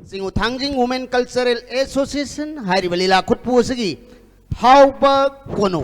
Singu Thangjing Women Cultural Association Hari Balila Khutpu Sigi Thauba Kono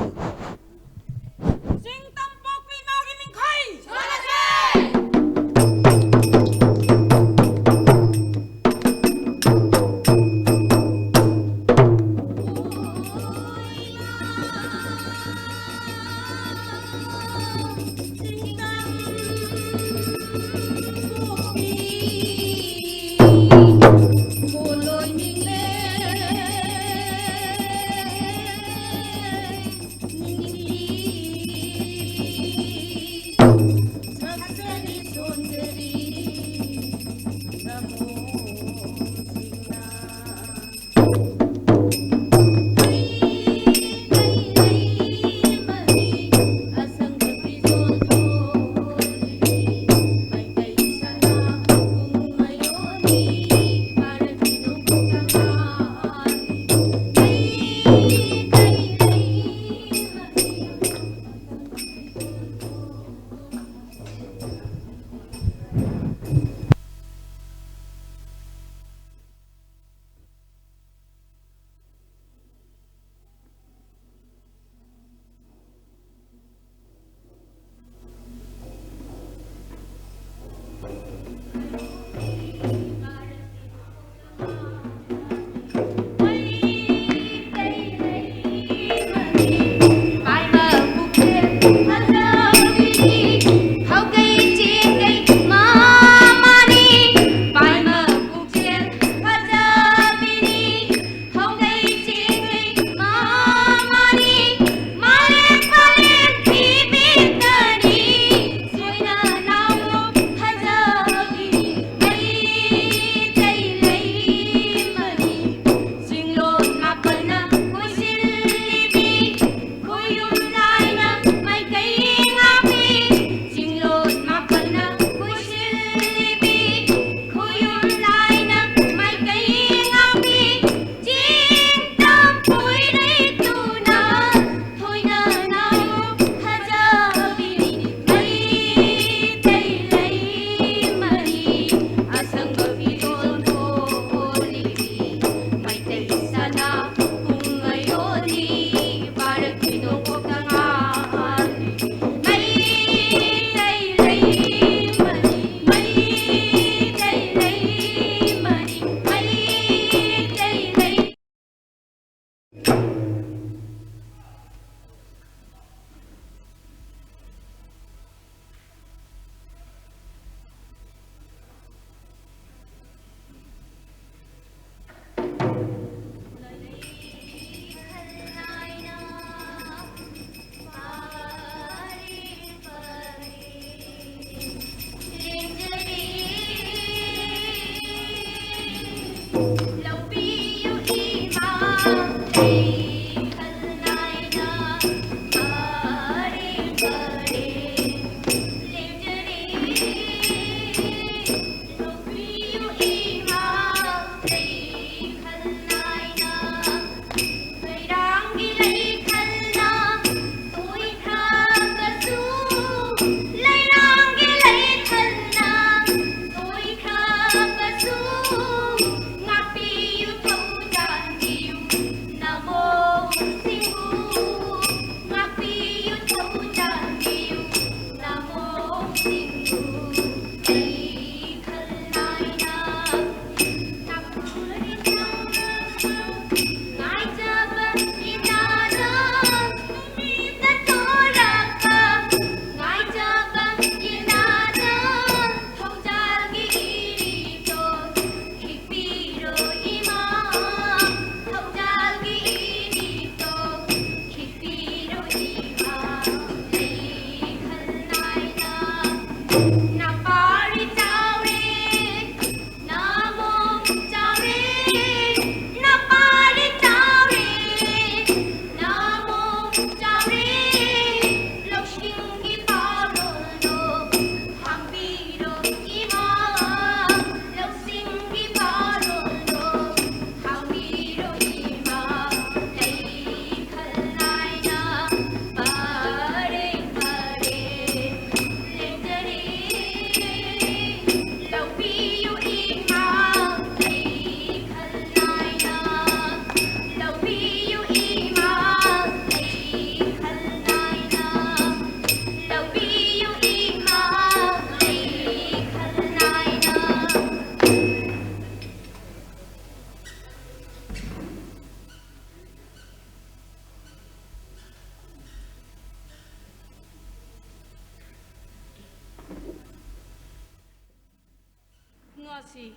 ꯅꯨꯡꯁꯤ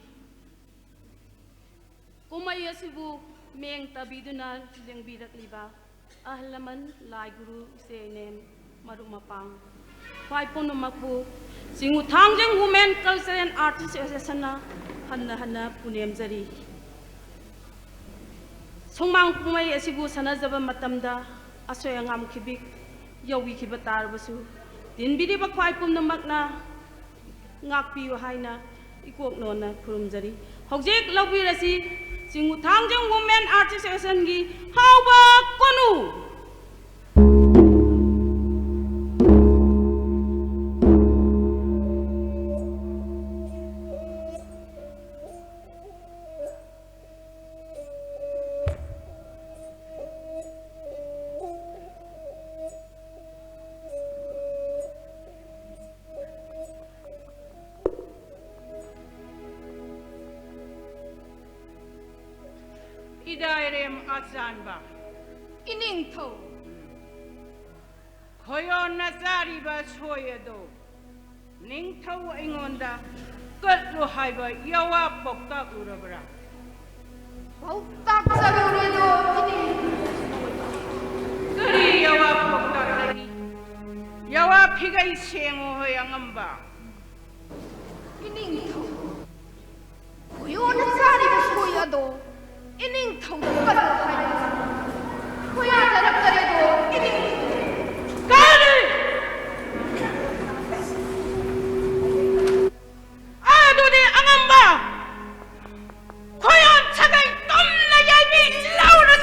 ꯀꯨꯝꯃꯩ ꯑꯁꯤꯕꯨ ꯃꯦꯡ ꯇꯥꯕꯤꯗꯨꯅ ꯂꯦꯡꯕꯤꯔꯛꯂꯤꯕ ꯑꯍꯜ ꯂꯃꯟ ꯂꯥꯏ ꯒꯨꯔꯨ ꯏꯆꯦ ꯏꯅꯦꯝ ꯃꯔꯨꯞ ꯃꯄꯥꯡ ꯈ꯭ꯋꯥꯏ ꯄꯨꯝꯅꯃꯛꯄꯨ ꯆꯤꯡꯉꯨ ꯊꯥꯡꯖꯤꯡ ꯋꯨꯃꯦꯟ ꯀꯜꯆꯔꯦꯜ ꯑꯥꯔꯇꯤꯁ ꯑꯦꯁꯣꯁꯤꯌꯦꯁꯟꯅ ꯍꯟꯅ ꯄꯨꯅꯦꯝꯖꯔꯤ ꯁꯨꯃꯥꯡ ꯀꯨꯝꯃꯩ ꯑꯁꯤꯕꯨ ꯁꯥꯟꯅꯖꯕ ꯃꯇꯝꯗ ꯑꯁꯣꯏ ꯑꯉꯥꯝ ꯈꯤꯕꯤꯛ ꯌꯧꯕꯤꯈꯤꯕ ꯇꯥꯔꯕꯁꯨ ꯇꯤꯟꯕꯤꯔꯤꯕ ꯈ꯭ꯋꯥꯏ ꯄꯨꯝꯅꯃꯛꯅ ꯉꯥꯛꯄꯤꯌꯨ ꯍꯥꯏꯅ ꯏꯀꯣꯛꯅꯣꯟꯅ ꯈꯨꯔꯨꯝꯖꯔꯤ ꯍꯧꯖꯤꯛ ꯂꯧꯕꯤꯔꯁꯤ ꯆꯤꯡꯉꯨ ꯊꯥꯡꯖꯤꯡ ꯋꯨꯃꯦꯟ ꯑꯥꯔꯇꯤꯁ ꯑꯦꯁꯣꯁꯤꯌꯦꯁꯟꯒꯤ ꯍꯥꯎꯕ ꯀꯣꯅꯨ Idairem Atsanba Iningtho Hoyon Nazariba Soyado Ningtho Ingonda Kutlu Haiba Yawa Pokta Urabra Pokta Urado Kuri Yawa Pokta Yawa Pigai Sengo Hoyangamba Iningtho Hoyon Nazariba Soyado Ining thong pat hai hoya darap tare do ining Kali Adu di angamba Koyon chagai tom na yabi laura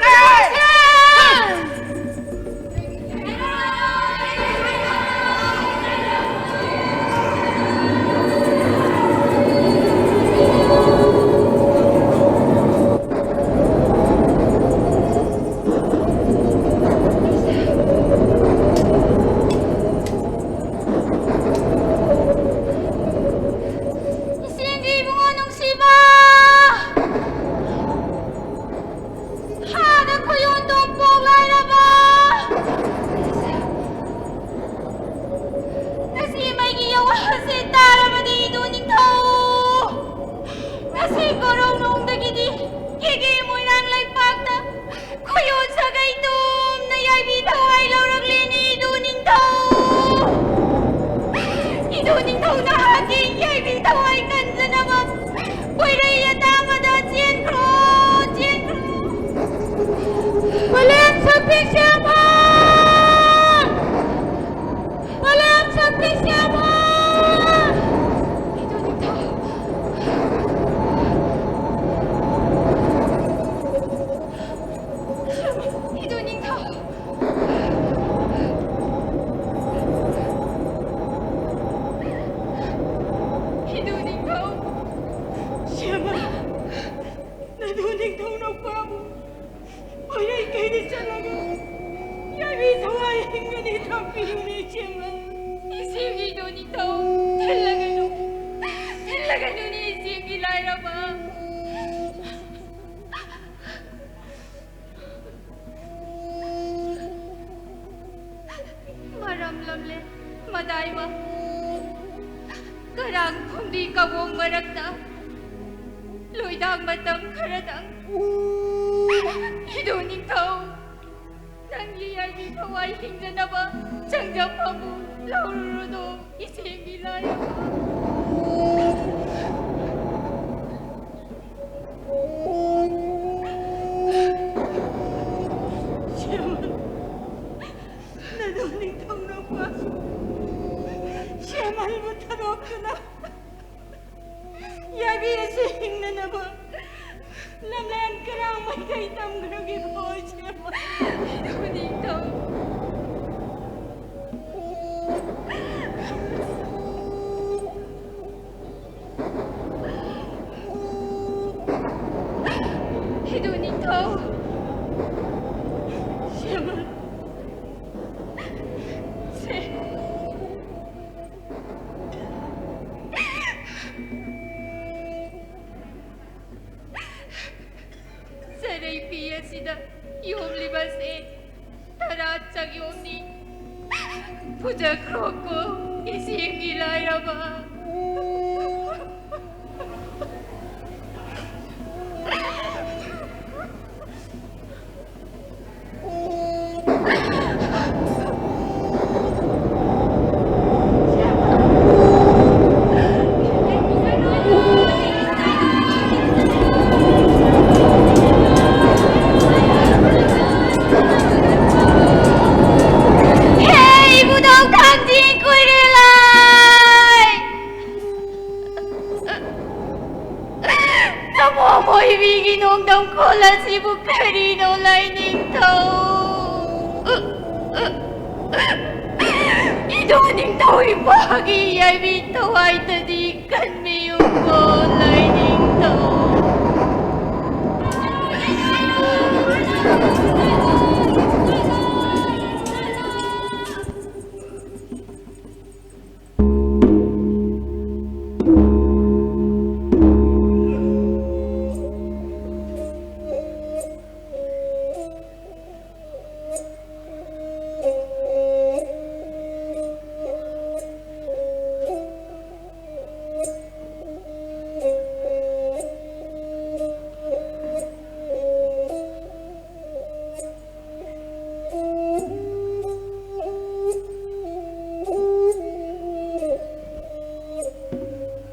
trong cô là si bu Carino lại ninh thâu Ito ninh thâu ibagi ay bito ay tadikan mi yung ko lại ninh thâu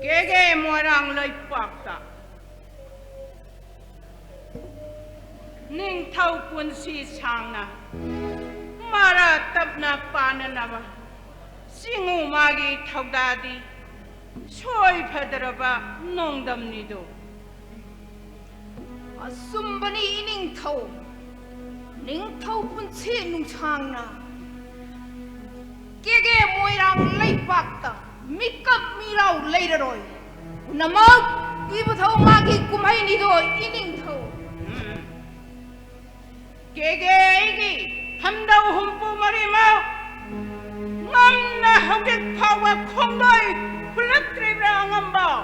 Kege morang lay pakta. Ning thau kun si sang na. Mara tap na pana na ba. Singu magi thau dadi. Soy padara ba nong dam ni do. Asumbani ning thau pun si nung sang na. Kege moirang lay pakta. Mikap milau later roy. Namag ibu thau magi kumai ni do ining thau. Kege igi hamdau humpu marimau. Ngam na hagik pawa kongdoi kulat tribra ngambau.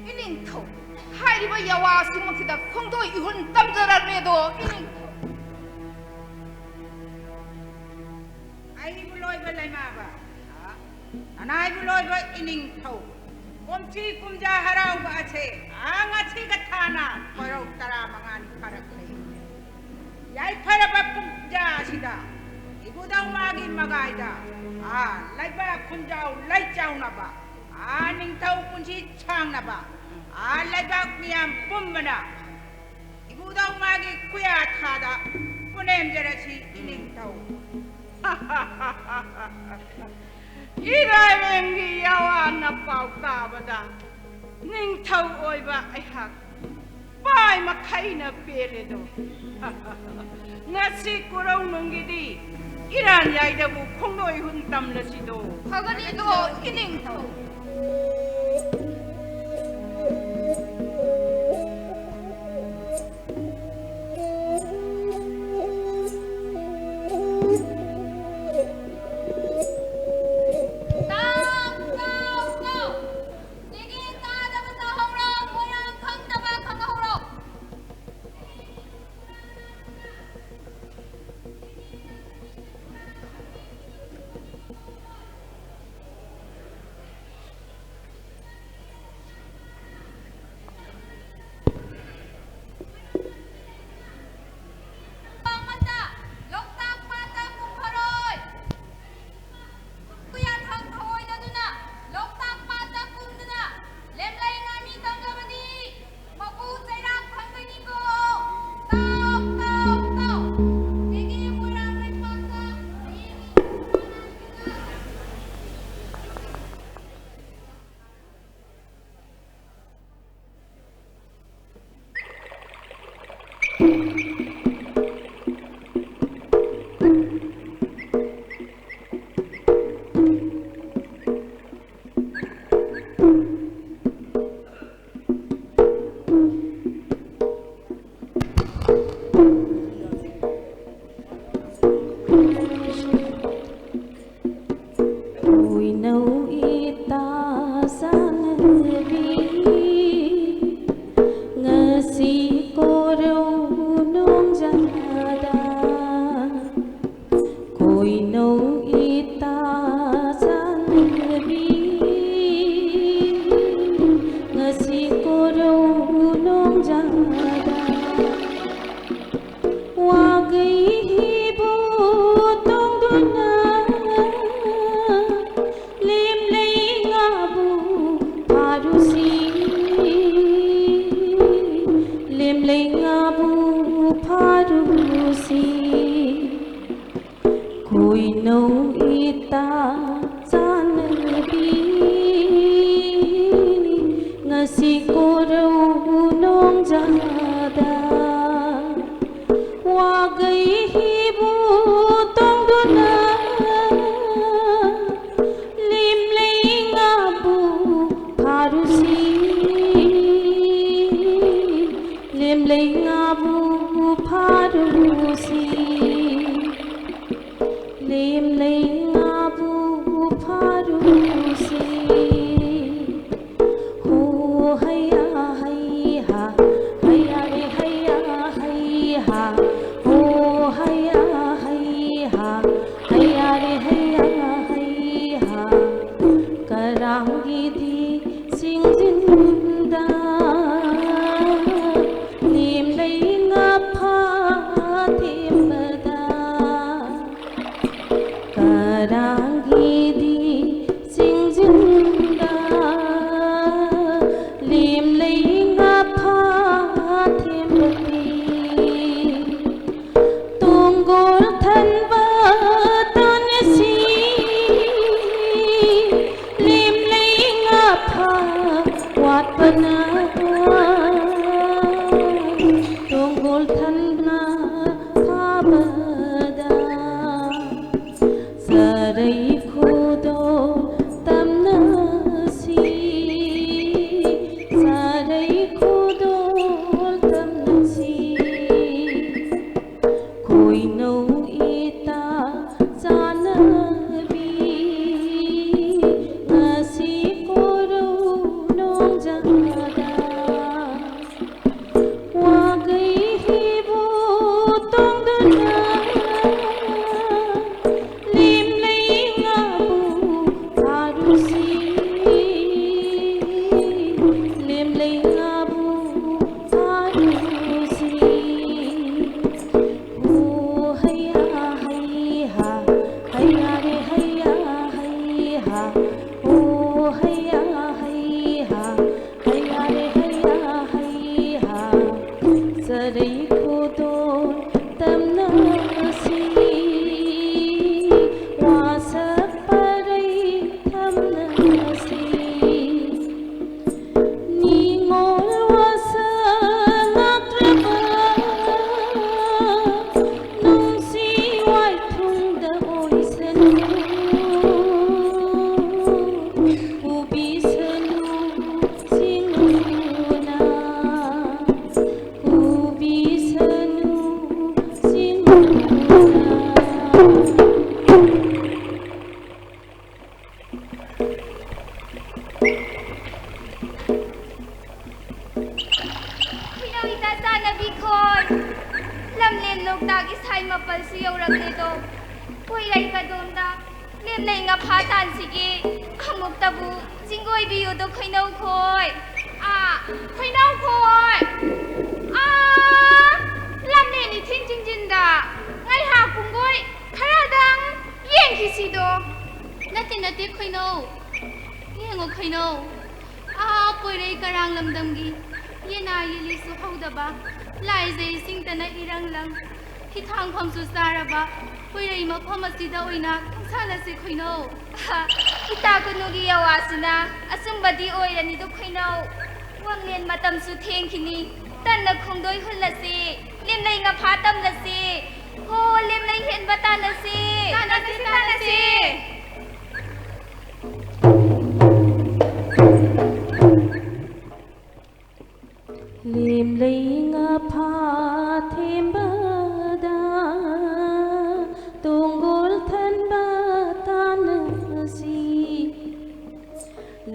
Ining thau. Hai riba yawa simon sida kongdo ihun tamjara redo ining thau. Ai buloy ba lay ma ba? Anai buloy ba ining thau. Kumchi kumja harau ba ache. Ang achi gathana parau tara mangani parak lay. Yai para ba kumja sida. Igudau magi magaida. Lay ba kumjau lay chau na ba. Ning thau kunchi chang na ba. Lay ba miyam pummana. Igudau magi kuya thada. Punem jarasi ining thau. Iralengi yawa na pau tabada ning thau oiba aihak pai makai na peredo ngasi kurau nungidi iran yaida bu khongnoi hun tam lasido Hagani do ining thau. Koy nâu ita chan ngasi korau nong jada wagai hibu tong dona lim ling abu parusi lim ling abu parusi lim ling abu parusi ho haya haya haya re haya haya ho haya haya haya re haya haya karangi di sing jinda lim ling apha thimda karangi di sing jinda lim ling apha thimti tunggul than ba tan si lim ling apha wat pana tunggul than na pha bada sarai khudo tamna si sarai khudo tamna si koi no ita janabi ngasi koro nong jada wagai hibu tong dona lim ling abu parusi lim ling abu parusi ho haya haya haya re haya haya ho haya haya haya re haya haya sarai khudo tamna si wasa parai thamna si ningol wasa ngakraba nung si wai thung da oi sanu ubi sanu singuna ubi sanu singuna Pinawita sana Bicol. Lamlem nok tagi sai mapal si yauragde do. Puirai ka donda. Lem nay nga phatan sige. Hamuk tabu jingoi biyo do khoinau khoi. Khoinau khoi. Lamne ni thin jing jinda. Ngai ha kungoi kharadang yeng kisi do. Nati khoinau. Yengo khoinau. Puirai karang lamdamgi. Yena yili su haudaba lai zai sing tana irang lang hithang pham su saraba puirai mapham asida oina khsana se khoino ita kunugi yawasina asumbadi oirani do khoino wanglen matam su thengkhini tanna khongdoi hullasi limnai nga phatam lasi ho limnai hen batanasi tanasi lim ling apha thembada tunggul than ba tan si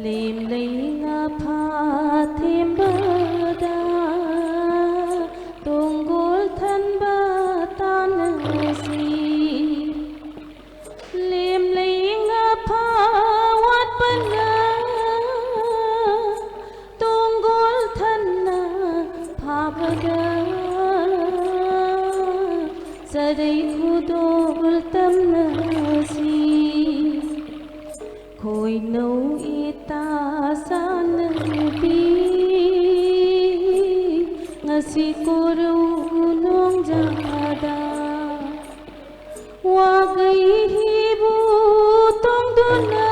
lim ling apha thembada tunggul than ba tan si lim ling apha wat pana tunggul than na phabada sarai khudol tamna si khoi nau ita san bi ngasi korau nong jada wagai hibu tong dona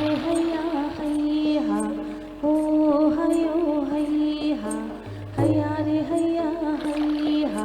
रे हैया हैया हो हयो हैया हैया रे हैया हैया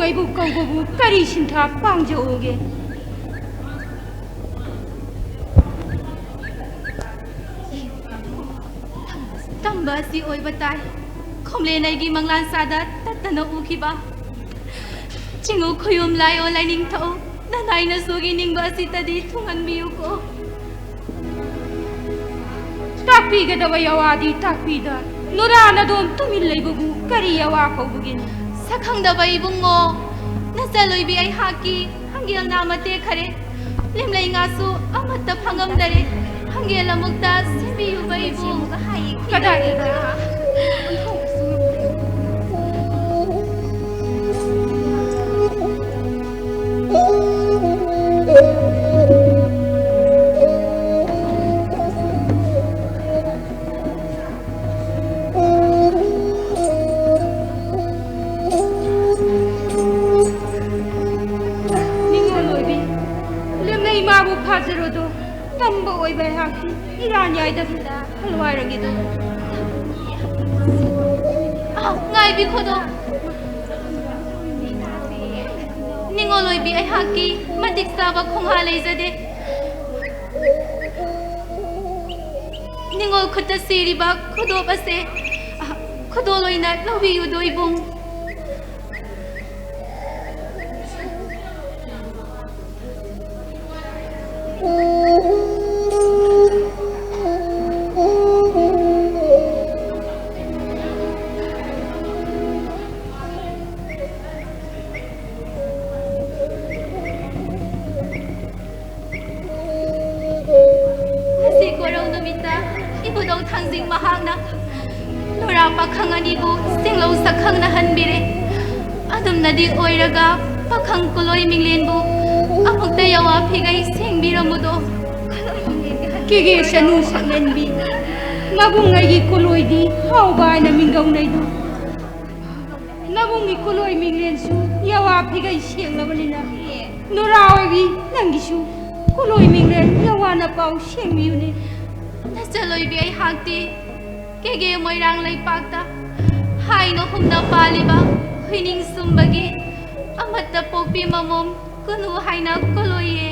ꯑꯩꯕꯨ ꯀꯧꯕꯕꯨ ꯀꯔꯤ ꯁꯤꯟꯊꯥ ꯄꯥꯡꯖꯧꯒꯦ ꯇꯝꯕ ꯑꯁꯤ ꯑꯣꯏꯕ ꯇꯥꯏ ꯈꯣꯝꯂꯦꯟ ꯑꯩꯒꯤ ꯃꯪꯂꯥꯟꯁꯥꯗ ꯇꯠꯇꯅ ꯎꯈꯤꯕ ꯆꯤꯡꯎ ꯈꯨꯌꯨꯝ ꯂꯥꯏꯑꯣ ꯂꯥꯏꯅꯤꯡꯊꯧ ꯅꯅꯥꯏꯅꯁꯨꯒꯤ ꯅꯤꯡꯕ ꯑꯁꯤꯇꯗꯤ ꯊꯨꯡꯍꯟꯕꯤꯌꯨꯀꯣ ꯇꯥꯛꯄꯤꯒꯗꯕ ꯌꯥꯋꯥꯗꯤ ꯇꯥꯛꯄꯤꯗ ꯅꯨꯔꯥꯅꯗꯣꯝ ꯇꯨꯃꯤꯟ ꯂꯩꯕꯕꯨ ꯀꯔꯤ ꯌꯥꯋꯥ ꯀꯧꯕꯒꯤꯅꯣ ꯁꯛꯈꯪꯗꯕ ꯏꯕꯨꯡꯉꯣ ꯅꯆꯜꯂꯣꯏꯕꯤ ꯑꯩꯍꯥꯛꯀꯤ ꯍꯪꯒꯦꯜ ꯅꯥꯝꯃ ꯇꯦꯛꯈꯔꯦ ꯂꯦꯝꯂꯩ ꯉꯥꯁꯨ ꯑꯃꯠꯇ ꯐꯪꯉꯝꯗꯔꯦ ꯍꯪꯒꯦꯜ ꯑꯃꯨꯛꯇ ꯁꯦꯝꯕꯤꯌꯨꯕ ꯏꯕꯨꯡ ꯀꯗꯥꯏꯗ ꯐꯥꯖꯔꯣꯗꯣ ꯇꯝꯕ ꯑꯣꯏꯕ ꯑꯩꯍꯥꯛꯀꯤ ꯏꯔꯥꯟ ꯌꯥꯏꯗꯕꯗ ꯍꯜꯋꯥꯏꯔꯒꯤꯗꯣ ꯉꯥꯏꯕꯤꯈꯣꯗꯣ ꯅꯤꯡꯉꯣꯜꯂꯣꯏꯕꯤ ꯑꯩꯍꯥꯛꯀꯤ ꯃꯇꯤꯛ ꯆꯥꯕ ꯈꯣꯡꯍꯥ ꯂꯩꯖꯗꯦ ꯅꯤꯡꯉꯣꯜ ꯈꯨꯠꯇ ꯁꯤꯔꯤꯕ ꯈꯨꯗꯣꯞ ꯑꯁꯦ ꯈꯨꯗꯣꯜ ꯑꯣꯏꯅ ꯂꯧꯕꯤꯌꯨꯗꯣ ꯏꯕꯨꯡ 이부동 탕징 마학나 노라 파캉 아니고 생로 사캉나 한비레 아둠나디 오이라가 파캉 콜로이 밍렌부 아목다 야와 피가이 생비라무도 기게 샤누 샤렌비 나붕아이 콜로이디 하오바이나 밍가우나이도 나붕이 콜로이 밍렌수 야와 피가이 생라버리나 노라오이비 낭기수 콜로이 밍렌 야와나 파우 생미우네 Nachaloy bi ay hakti kege moirang lay pagta hay no humna paliba hining sumbagi amatta popi mamom kunu hay na koloye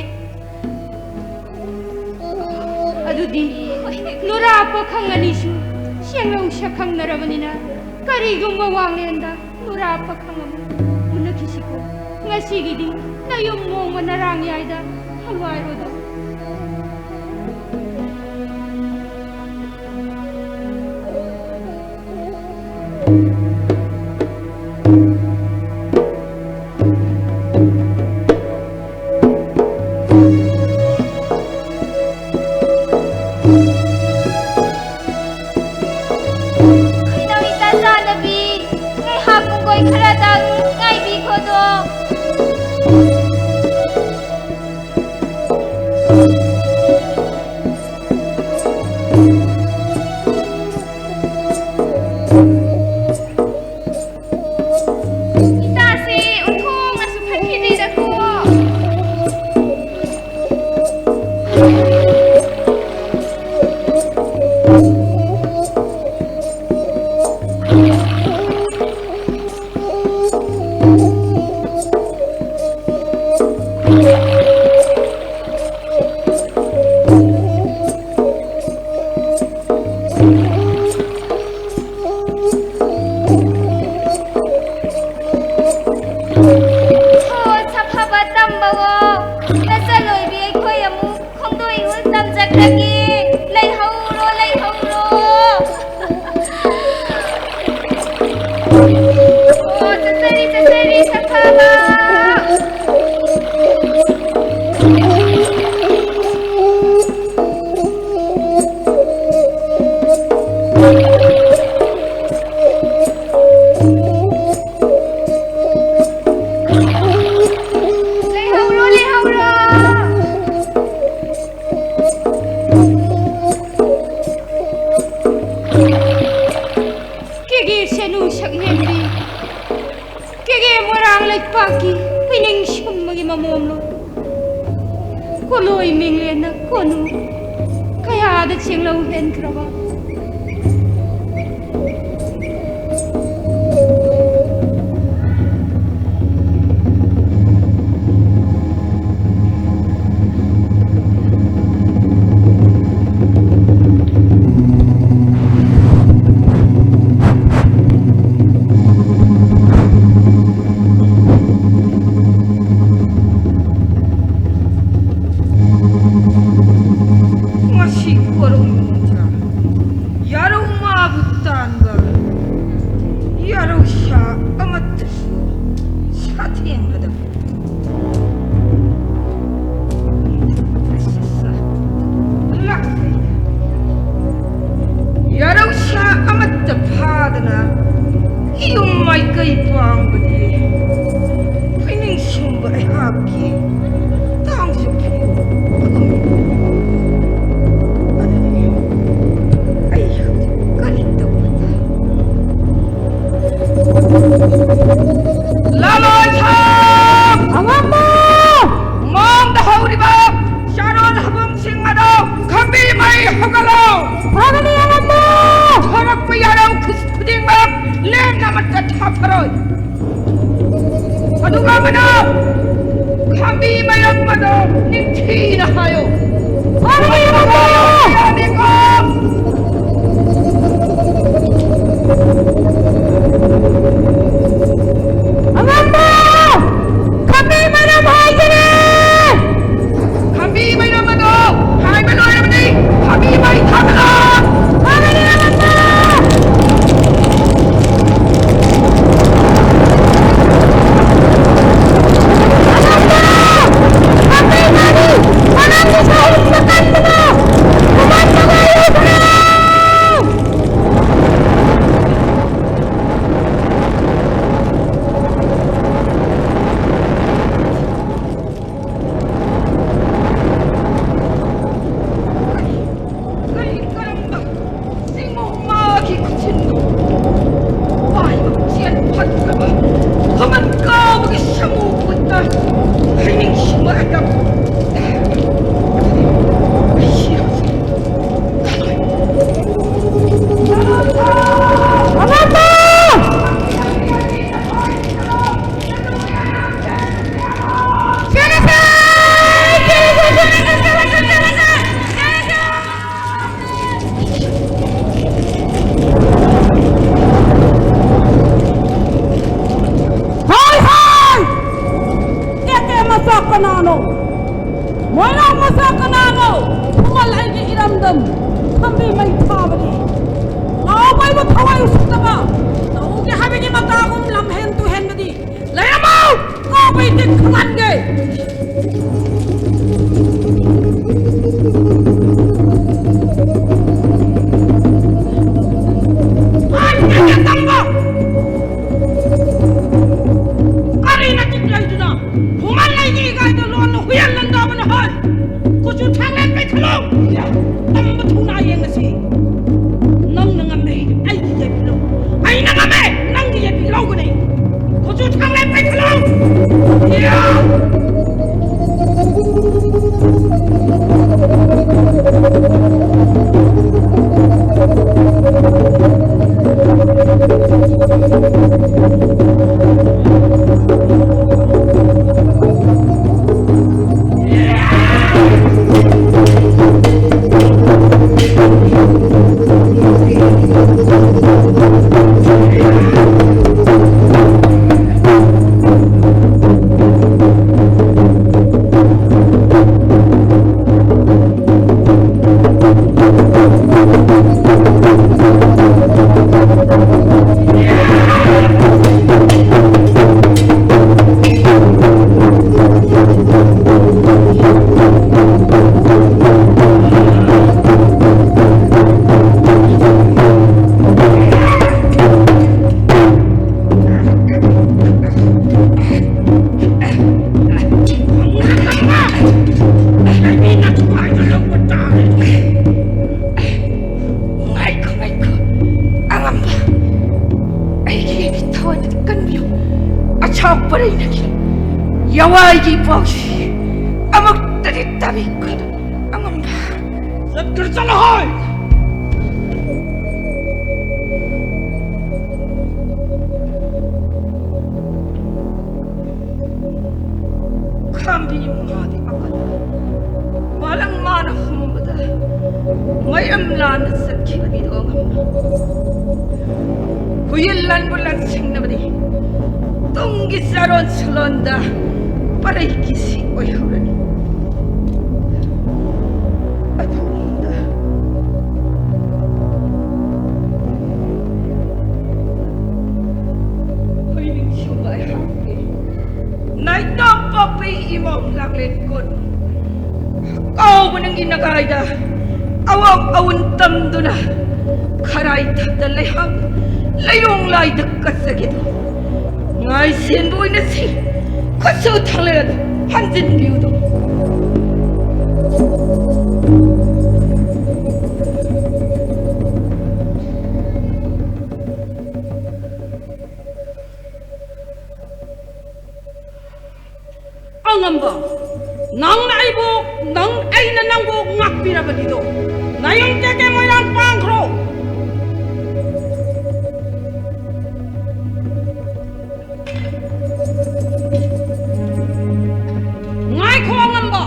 adudi nura pa khanganisu sianglaw siya khang narabanina karigong mawanglenda nura pa khangamu unakisiko ngasigidi nayum mo manarang yayda halway rodo ꯊꯦꯡꯕꯗ ꯌꯥꯔꯧꯁꯥ ꯑꯃꯠꯇ ꯐꯥꯗꯅ ꯏꯌꯨꯝ ꯃꯥꯏꯀꯩ ꯄꯥꯡꯕꯗꯤ ꯈꯣꯏꯅꯤꯡ ꯁꯨꯝꯕ ꯑꯩꯍꯥꯛꯀꯤ ꯇꯥꯡꯁꯨ ꯐꯤꯌꯨ ꯑꯗꯨꯅꯤ ꯑꯩ ꯍꯧꯖꯤꯛ ꯀꯔꯤ ꯇꯧꯕ ꯂꯥꯂꯣꯏꯁꯪ ꯑꯉꯝꯕ ꯃꯥꯡꯗ ꯍꯧꯔꯤꯕ ꯆꯥꯔꯣꯜ ꯍꯕꯨꯡꯁꯤꯡ ꯑꯗꯨ ꯈꯝꯕꯤ ꯃꯩ ꯍꯧꯒꯠꯂꯨ ꯐꯒꯅꯤ ꯑꯉꯝꯕ ꯊꯣꯔꯛꯄ ꯌꯥꯔꯧ ꯈꯨꯗꯤꯡꯃꯛ ꯂꯦꯝꯅ ꯑꯃꯠꯇ ꯊꯥꯐꯔꯣꯏ ꯑꯗꯨꯒ ꯑꯃꯅ ꯈꯝꯕꯤ ꯃꯌꯝ ꯑꯗꯨ ꯅꯤꯡꯊꯤꯅ ꯍꯥꯏꯌꯨ ꯐꯒꯅꯤ ꯑꯉꯝꯕ ꯌꯥꯅꯤꯀꯣ ꯑꯉꯝꯕ ꯈꯝꯕꯤ ꯃꯌꯝ ꯍꯥꯏꯒꯅꯤ ꯈꯝꯕꯤ ꯃꯌꯝ ꯑꯗꯨ ꯍꯥꯏꯕ ꯂꯣꯏꯔꯕꯅꯤ ꯈꯝꯕꯤ ꯃꯩ ꯊꯥꯒꯠꯂꯣ ꯐꯒꯅꯤ ꯑꯉꯝꯕ Yawaji Boxy, amok tadi tabikkan, angam. Sekerja lahai. Kami mati akan, malang mana humda, mayam lan sekian itu angam. Huyilan bulan sing nabadi, tunggi saron selonda. Paray kisi oyurani. Adunda. Hoy ning sumay haki. nai tampopi imong langlit kun kau menengin nagaida awang awun tamduna karai takdan lehang layong lay dekat segitu ngai sien boy nasi kasu thanglet hanjin biudo angamba nang naibuk nang aina nang buk ngak pira badido nayong teke moyang pangkro ngai ko angamba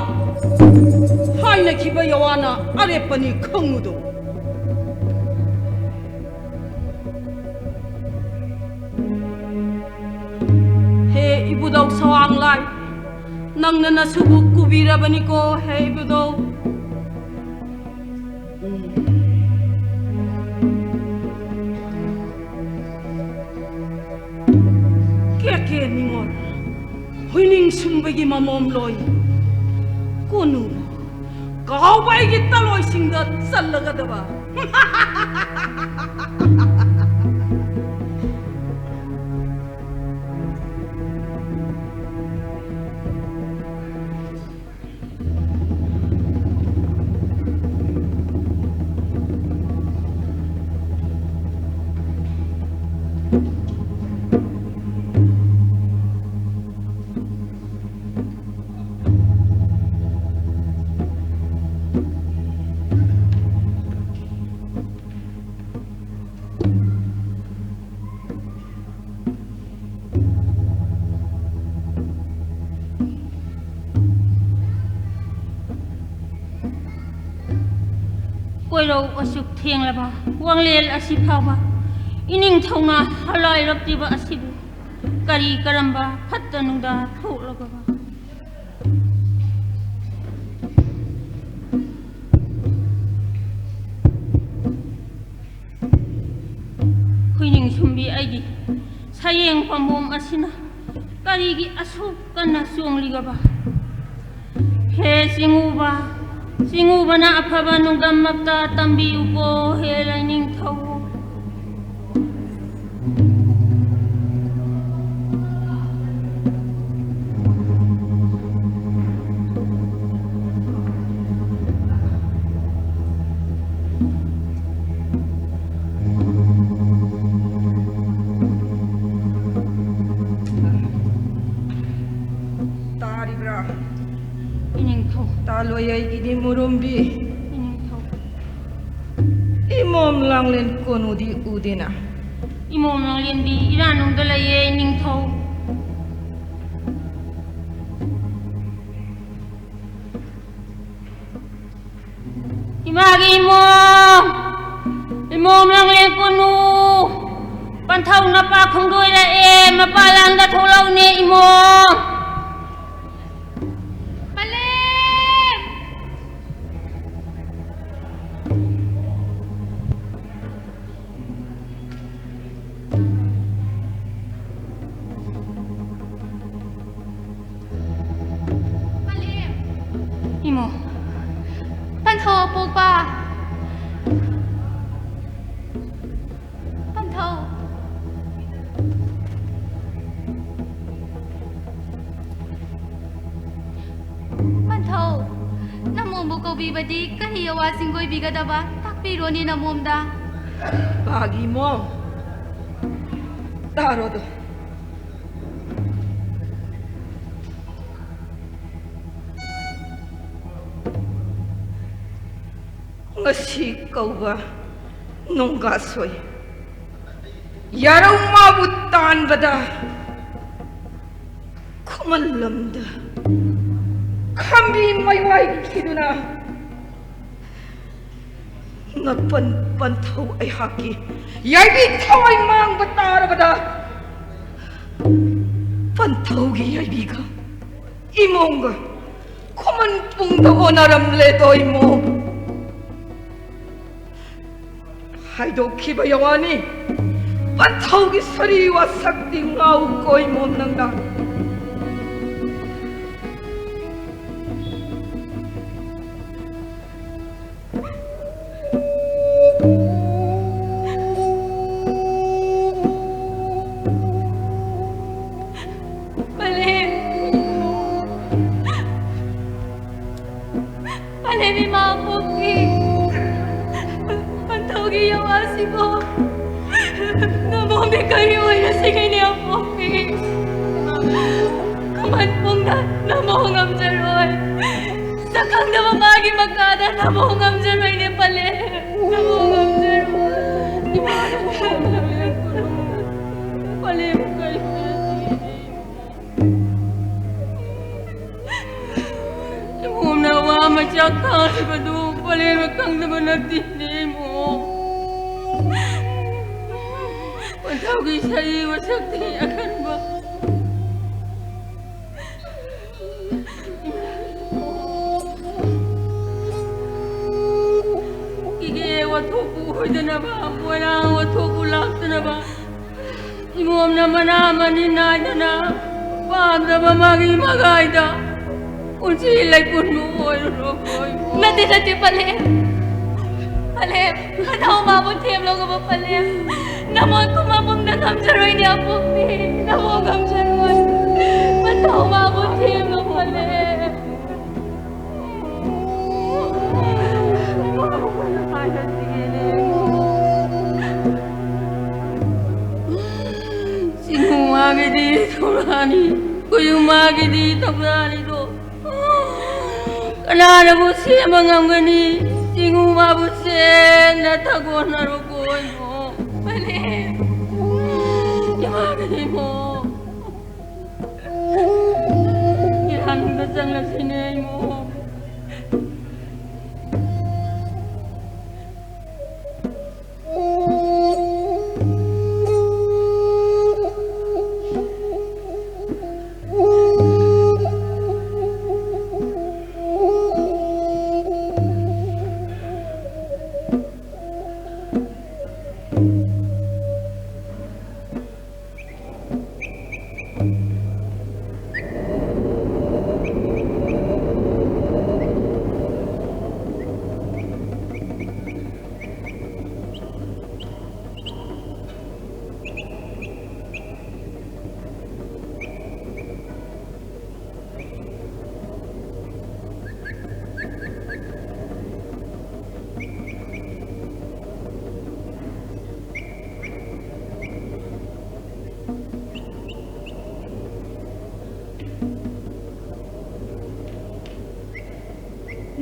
hai na kiba yawana are pani khangmudo he ibudok sawang lai nang na subuk kubira bani ko hey budo ke ningol huining sumbagi mamom loi konu kau bai gitta loi singda sallaga daba Koiro asuk thieng laba wanglel asiphawa ining thongna halai raptiba asibu kari karamba phattanungda thoklaba huining sumbi aigi sayeng pambom asina karigi asuk kana sungligaba he singuba na afaba nungdam mapta tambi uko helai ning thau Taloyay gidi murumbi imom langlen kono di udina imom langlen di iranong dalaye ning thau imagi imom langlen kono panthau na pa khongdoi la e mapalang da tholau ne imom badi kahiyawa singgoi bigadaba takpironi namomda bagi mo tarodo ngasi kauba nunggasoy yaraw mabutan bada kumalamda kambi mayway kiduna Napan-pantau ay haki yay bitaw ay mang batara bada pantau gi yay biga imong kuman pung doon aramleto imo haydo kibayawani pantau gi sariwa sakti ngau ko imo nang Palemi mapoki. Pantawgi yawasi ko. Namomi kayo ay nasigay niya poki. Kamanpong na namohongam jaroy. Sakang na mamagi magkada namohongam jaroy ni Pale. Namohongam jaroy. Pale mo kayo. Nawa masyaka si Badu, paliwag kang naman nagtindi mo. Pantawag sa iyo, sakti akan ba? Kiki, watuku na ba? Wala watuku lakta na ba? Imuam naman naman inada na. Paam na ba maging da? Unsi ilay pun mo rokoy. Nati Palem. Palem, ano umabot tiyem lo ka ba Palem? Namon kumabong na kamsaroy ni Apo Pi. Namon kamsaroy. Ba't umabot tiyem lo Palem? Sinumagi dito Rani. Kuyumagi dito Rani do. Kanana mo siya mga ngani, singumabot siya na tago na rukoy mo. Palem, yamagin mo. Ilang dasang na sinay mo.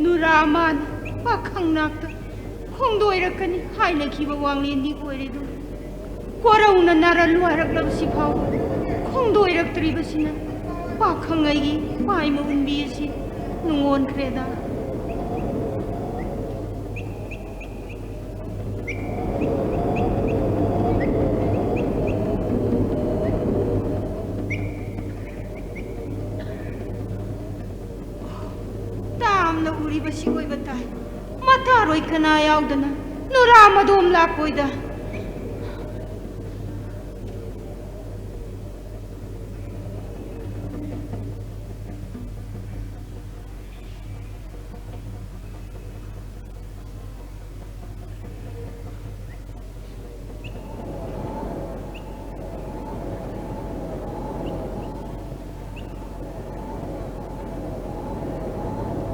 Nuraman, pakang nakta, kung doirakani, hay nakiba wangli ni koirido. Korang na naraluarak lang si Pao, kung doirak triba sina, pakang ngayi, pay mo umbiya si, nungon kreda. Sigoy batay, mataroy ka na ayaw da na, nurama doom lapoy da.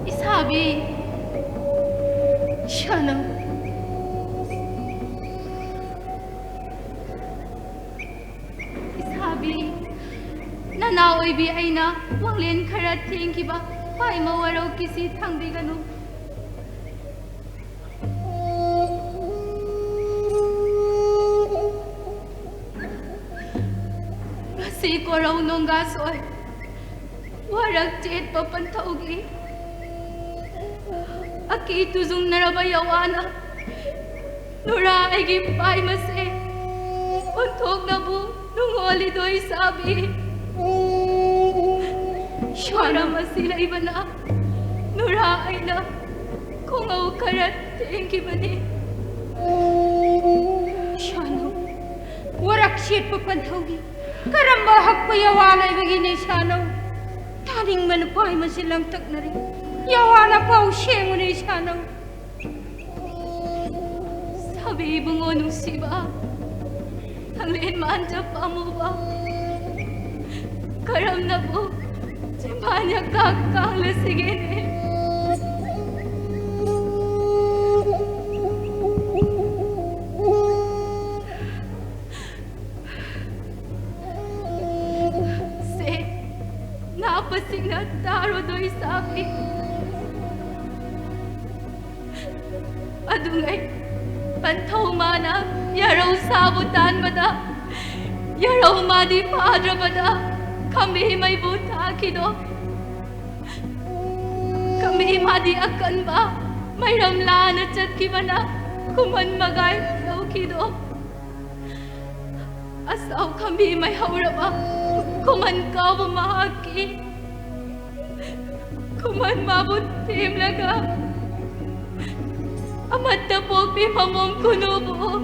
Isabi, Shano. Isabi, nanaoy bi ay na wanglen karating kiba pay mawaraw kisi thangbi ganu. Ngasi ko raw nung gasoy, warak jet papantaugi. Aki tuzong narabayawana, nura ay gipay mase, untok na bu nungoli doy sabi. Shara masila iba na, nura ay na, kung aw karat tingki ba ni. Shano, warak shit papantaugi, karambahag payawana ibagini Shano, taning manapay masilang tak na rin. Yawana pa usye mo ni Shano. Sabi bungo nung siba, ang liin maanja pa mo ba? Karam na po, simpanya kakang lasigin eh. nangna taro do isabi. Adungay pantaw mana yaraw sabutan mada yaraw madi padra mada kami may buta kido kami madi akan ba may ramla na chat kibana kuman magay daw kido asaw kami may haura ba kuman ka bumahaki kuman mabutim laga amat na po pimamom kunubo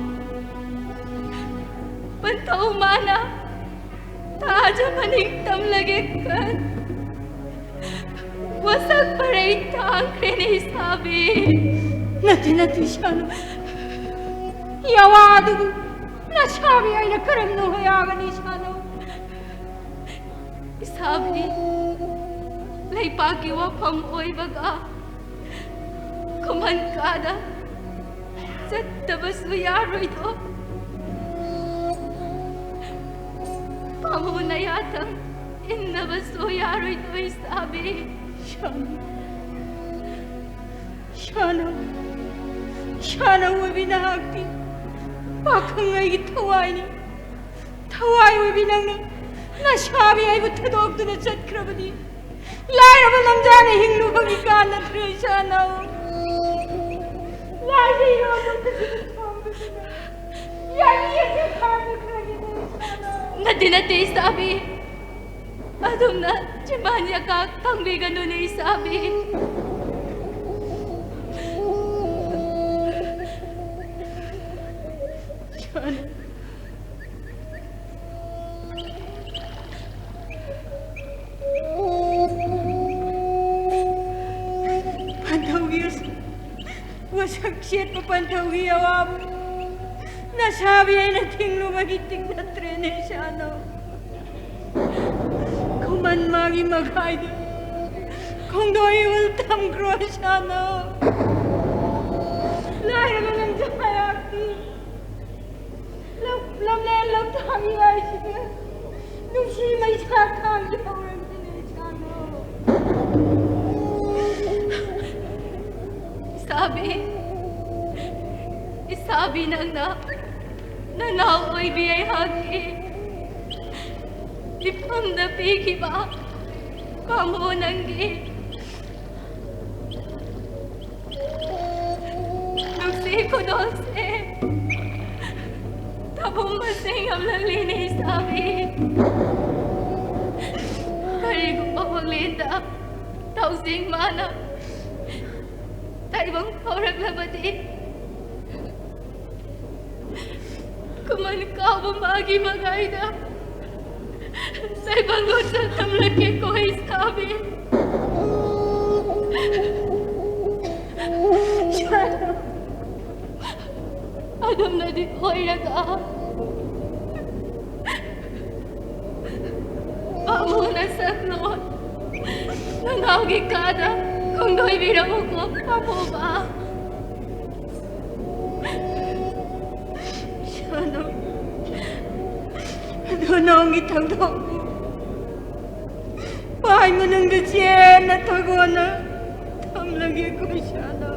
pantaw mana taja maningtam lagikkan wasak paray tang krini sabi Nati siya no. Yawado ko. Nasabi ay nagkaram no hayagan ni siya no. Isabi lay pagiwa pamoy baga kumankada sa tabasuyaro ito pamunayatang inabasuyaro ito isabi Shana wabinahagti. Bakang ay taway ni. Taway wabinang na. Nasabi ay butadog doon at krabadi. Lara ba lang dyan ay hinglubang ikan na tre shana. Lara yung abang kasinasang bina. Yan yung kami krabadi shana. Nadinati isabi adum na chimanya ka tangbigan doon isabi Pantawiyos, wasak siyat pa pantawiyawab. Nasabi ay nating lumagiting na trene siya, no? Kuman magi magayda, kung do'y ultam kro siya, no? Laya mo ng jayakti. Lam tangi ay siya. Nung siya may sakang yawang siya, no? Isabi nang nanaoy biyay hagi lipam na pigi ba kamo nanggi nungsi ko dose tabong masing ang lalini sabi kari ko pa maglinda tausing mana taibang kaurak labadi kuman ka bumagi magayda sa ibang sa tamlaki ko ay sabi adam na di ko ay naga amo na sa klon nangagi kada kung do'y biraw ko amo ba Ano ang itagdog mo? Bahay mo nang gasyen na tago na. Tamlagi ko siya na.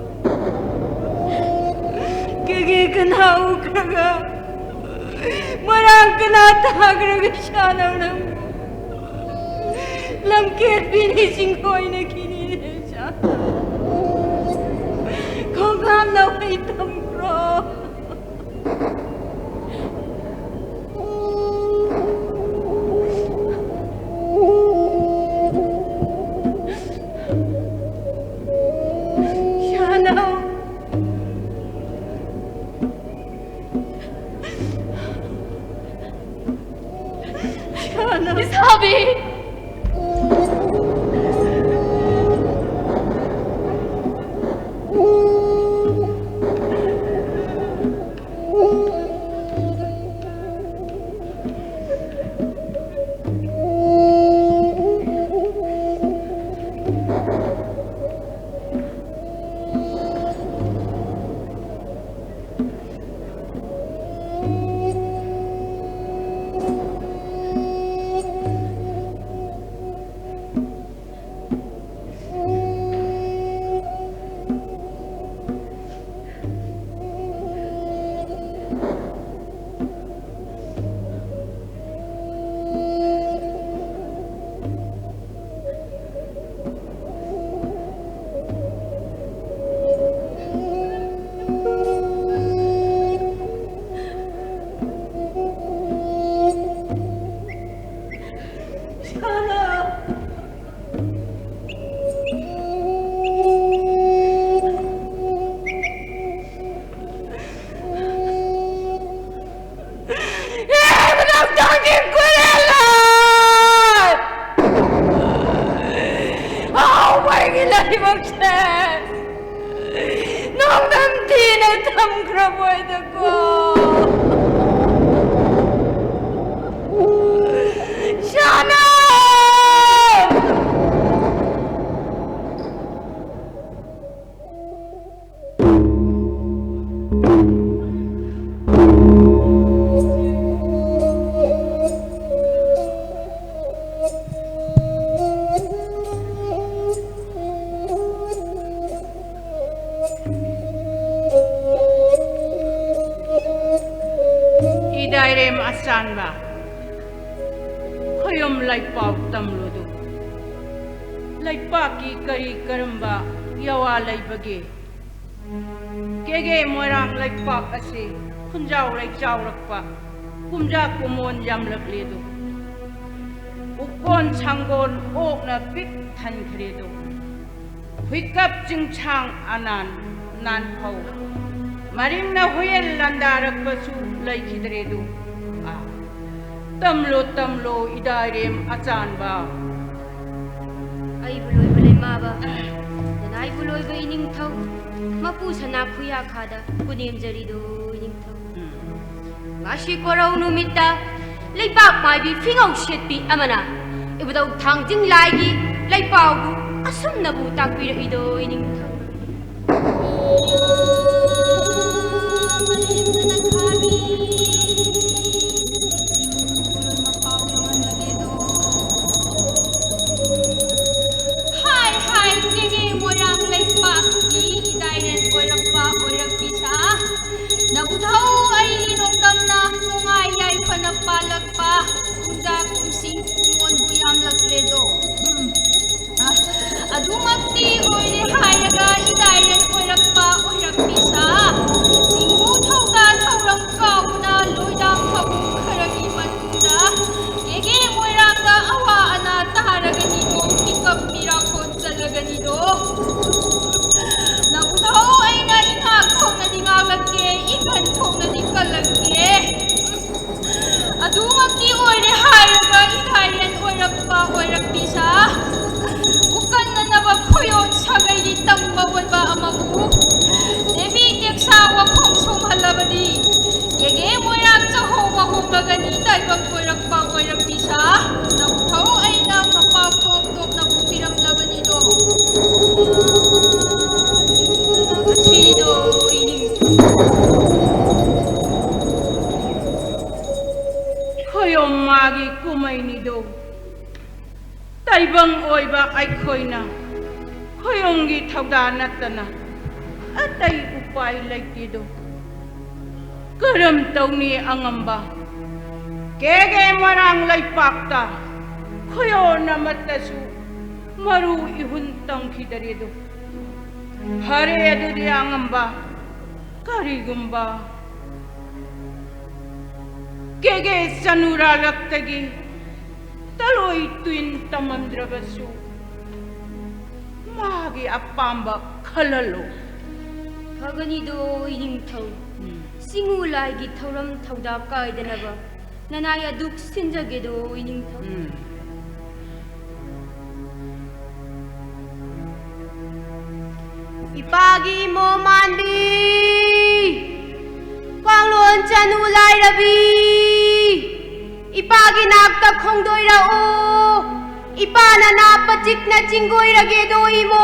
Kagi ka na ukaga. Marang ka na tagraga siya na lang. Lamkit pinising ko ay nakininin siya. Kung kam na may tamkro. Isabi! लाइबक्से नोंदम थीना थमख्रबोइदको शाना Idairem asanba khoyom laipau tamludu laipaki kari karamba yawa laibage kege moirang laipak ase khunjau lai chawrakpa kumja kumon yamlakledu ukon changon okna pik than khredu huikap jingchang anan nan phau maring na huyel landarak pasu lai khidredu tamlo idairem achanba ai buloi bulai maba danai buloi ba ining thau mapu sana khuya khada kunem jari do ining thau ngashi korau numita leipak mai bi fingau shet bi amana ibudau thangjing lai gi leipau bu asum na bu takpi ra ido ining thau Adumati oire hayaga idairen oirakpa oirakpisa singu thauda thauram kauna loidam phabu kharagi matunda ege moiranga awa ana taharagani do pickup mira khot chalagani do naudau aina inga khona dinga lakke ikhan khona dikalakke adumati oire hayaga idairen oirakpa oirakpisa khoyon sagai di tangma wonba amagu devi teksa wa khomsom halabadi yege moyang chaho wa homagani taibak koirak pa koirak bisa na thau aina kapa top top na piram labani do sido ini khoyom magi kumai ni do taibang oiba ai khoina khoyongi thauda natana atai upai laitido karam tawni angamba kege marang laipakta khoyona matasu maru ihun tangkhidarido hare adudi angamba karigumba kege sanura laktagi taloi twin tamamdrabasu magi apamba khalalo phagani do ining thau singu lai gi thauram thauda kai danaba nanaya duk sinjage do ining thau ipagi mo mandi panglon chanu lai rabi ipagi nakta khongdoi ra o ipana na pachik na chingoi rage do imo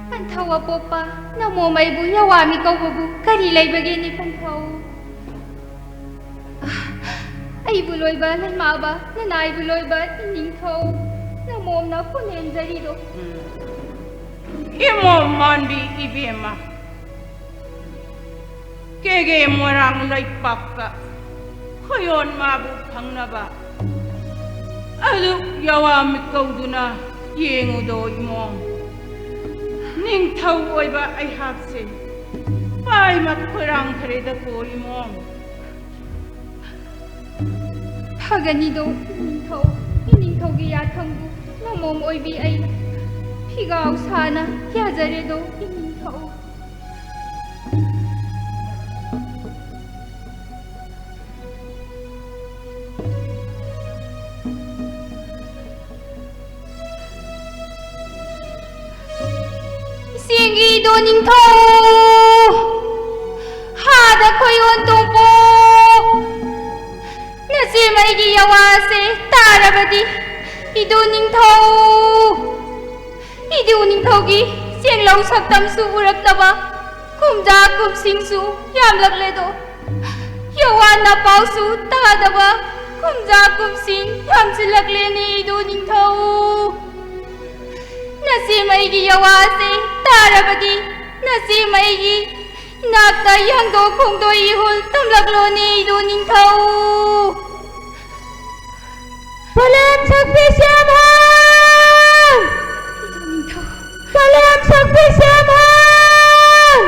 Panthawa popa namo mai bu yawami kau bu kari lai bage ni panthau ai bu loi ba lai ma ba nanai bu loi ba ning thau namo na kunen jari do imo mandi ibema kege morang laipakka khoyon mabu phangnaba adu yawami kauduna yengudo imo ning thau oiba ai hapse pai mat khorang khareda ko imo phagani do ning thau gi ya thangbu namom oi bi ai phigau sana kya jare do ning thau 이도 닝ꯊꯧ 하다 코이온 동보 나지마이기 여와세 따라바디 이도 닝ꯊꯧ기 생lau saktamsu urakdaba kumja kumsingsu yamlakledo yawa na pausu tadaba kumja kumsing yamsilakleni ido 닝ꯊꯧ nasimaigi yawase tarabadi nasimaigi nakta yangdo kongdo ihul tamlakloni ido 닝ꯊꯧ Palam sakpisyamhan Palam sakpisyamhan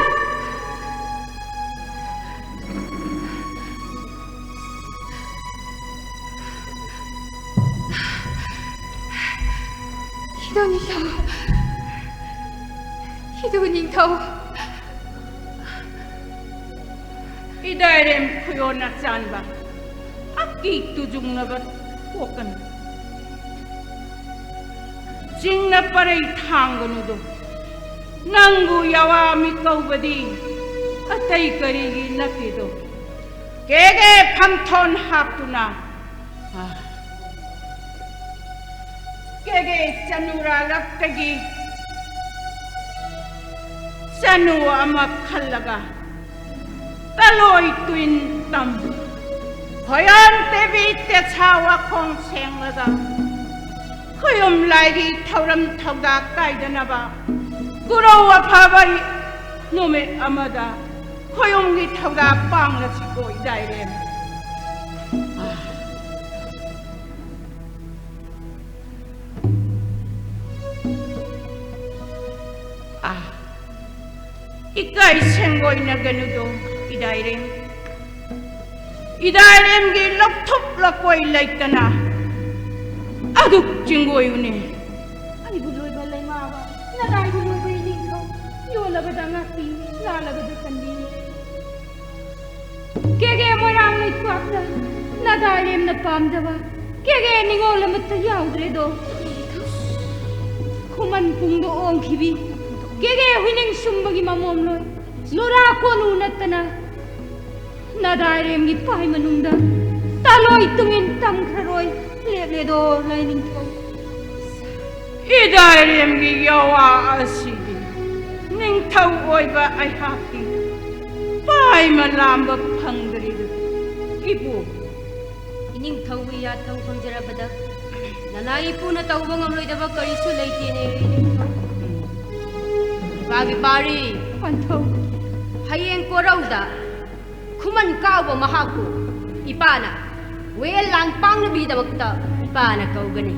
Ido 닝ꯊꯧ Idairem kuyona chanba. Aki tujung nabat wokan. Jingna parai thanganu do. Nangu yawa mikau badi. Atai karigi nakido. Kege phamthon haptuna. Kege chanura laktagi. Chanu ama khallaga. Taloi twin tam Hoyan tevi te chawa khong senglaga Khoyom laigi thauram thauda kaidanaba Gurawa phabai nome amada Khoyom gi thauda pangla chiko idairem Ikai sengoi naganudo Idairem gi laptop lakoi laitana aduk jingoi une Ani buloi balai mawa nadai buloi bai ning thau yo labada ngati la labada kandi kege morang lai kwakna nadai lem na pamdawa kege ningo lamat yaudre do khuman pungdo ong khibi kege huining sumbagi mamom loi lora konu natana Nadairem gi pai manungda taloi tungin tam kharoi lebledo lai ning thau Idairem gi yawa asidi ning thau oiba ai haki pai malamba phangdri ibu ining thau ya thau phangjarabada nanai puna tawba ngamloidaba karisu leitene ining thau bagi pari panthau hayeng korauda Kuman kau mahaku ipana welang pangnabi damakta ipana kau gani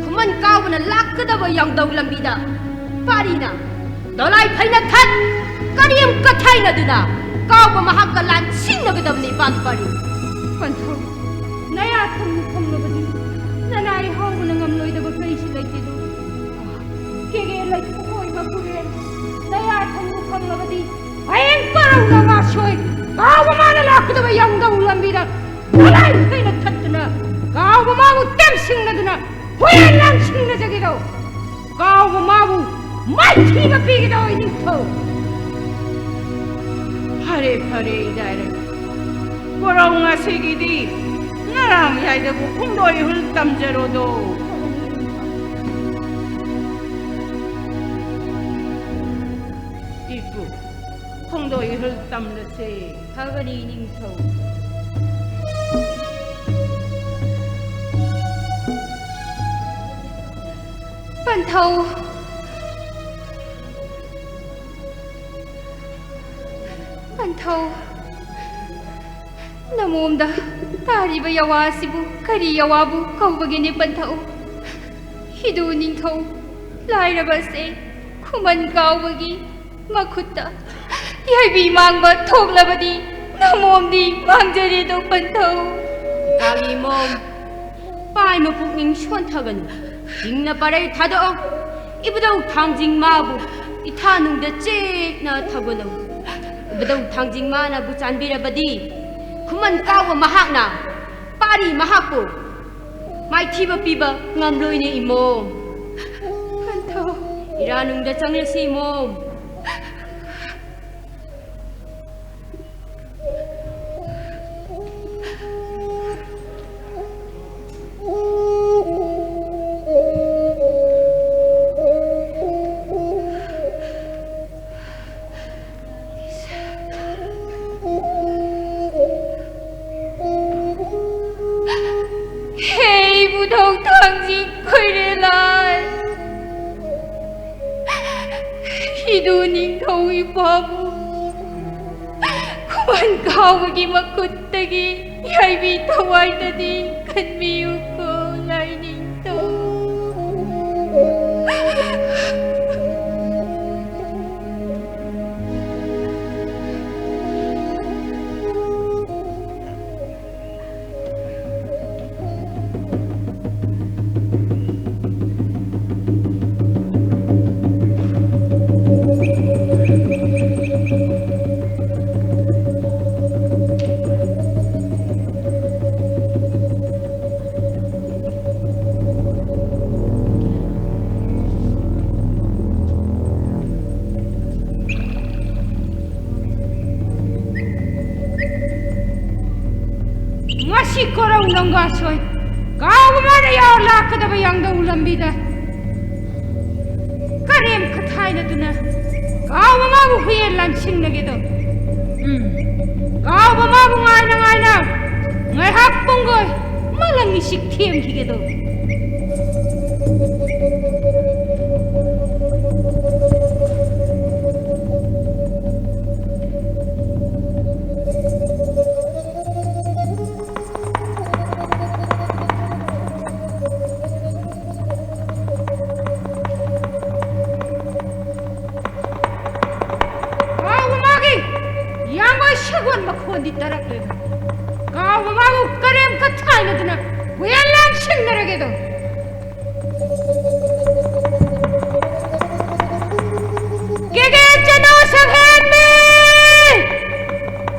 Kuman kau na lakada yang daw lambida parina dolai phaina khat kariyam kathai na duna kau mahakka lan sinna bidam ni pan pari panthau naya thum badi nanai hau na ngamloi da bakai si laiti do kege lai koi ba kure naya thum badi Ayang parang na masoy kau mana lakda ba yang daw lambida dolai phaina khat na kau mamu temsing na duna huyan lang sing na jagi daw kau mamu mai thi ba pi daw ining thau Hare hare idairem Korau ngasigidi Narang yayda bu kundoi hultam jerodo Ibu kundoi hultam lase thagani ining thau Panthau Namomda tariba yawasibu kari yawabu kaubagini panthau Hidu ning thau lairabase kuman kaubagi makutta Yaibi mangba thoklabadi namomdi mangjari do panthau Kali mom pai mapukning shon thaganu jingna parai thado ibadau thangjing mabu ithanungda chekna thagono ibadau thangjing mana bu chanbirabadi kuman kawa mahakna pari mahakpo mai thiba piba ngamloine imom panthau Iranungda changlasi mom. Hey, budong tangji koirelai. Hiduning thau ipabu. Kuman kawagi makuttagi yaibi tawai tadi kanmiyu ko laining to. Ngasi korang nanggasoi. Kau mana ya Allah kadaba yang da ulambida. Karim kathai na tuna. Kau mama bu huyen lansing na gitu. Kau mama bu ngai na. Ngai hak punggoy. Malang isik thiem ki gitu. Shagun makhon di tarak le. Kau mamamu karem kathai na duna. Welan sing na rage do. Kege chano saghen me.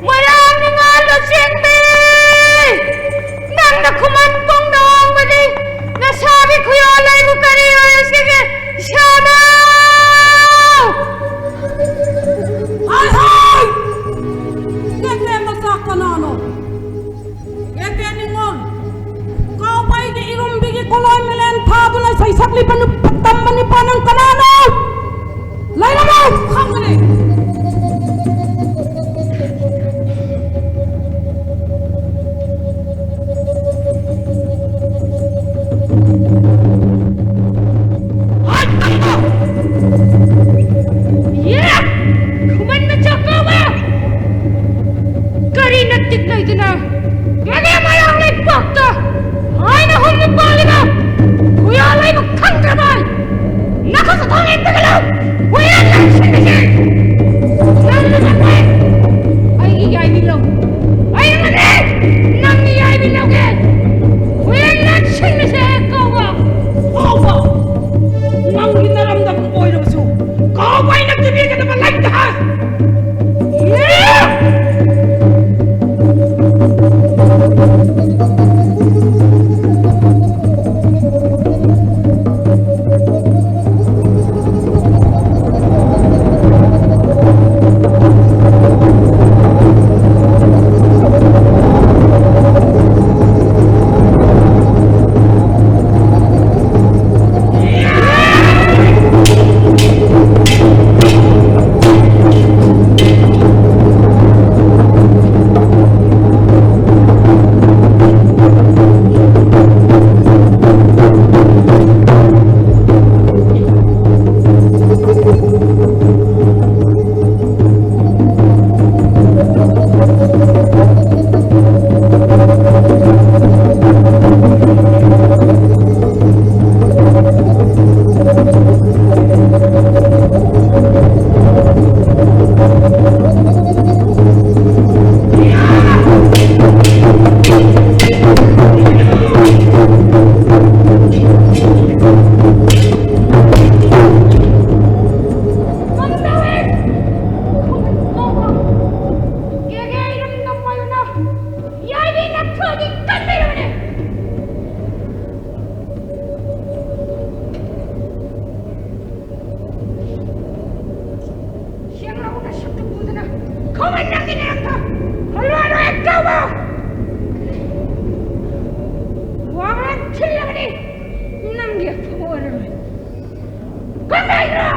Marang ni ngalo sing me. Nang na kuman kong dong bali. Nasabi kuyo alay mo kariyo yung sige. Shama! Ay! Keke masakanano. Keke ningon. Kau pai di irum bigi koloi melen thadulai saisap nangin ako. Halwaro ikaw mo. Walang sila ni. Nangyay po naman. Kamay mo!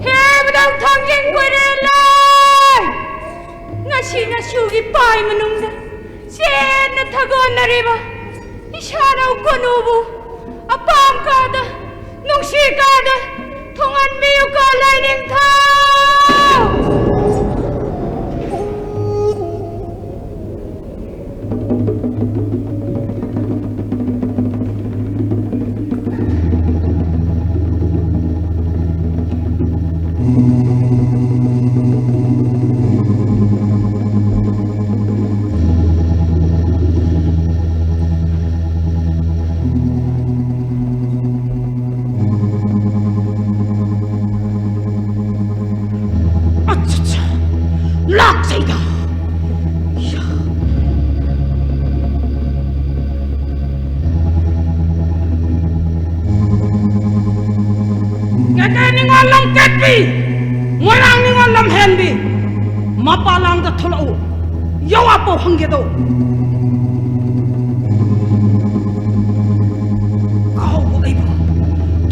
Hebdang tangging kwenelay! Ngasi na syugi pay manungda. Siya na tagon na riba. Isyanaw konubo. Apam kada. Nung sikada. Tungan miyo ka lining tao! Laksaiga! Kaya ningalang ketbi! Walang ningalang henbi! Mapalang da tulao! Yawa po hanggedo! Kau mo ay ba?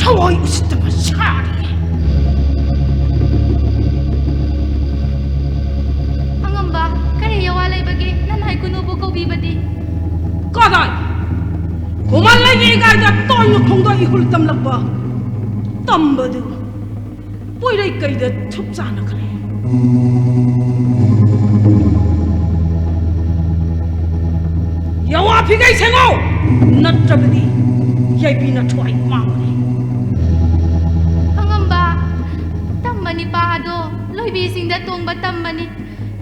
Taway usit na masyari! Kaday! Kumalay igay da toyo kongda ihul tamlak ba? Tambadu! Pwede kay da tupsana kare. Yawa pigay sengo! Natrabadi! Yay pinatuay mamari. Angamba, tammani paado, loy bising da tungba tammani.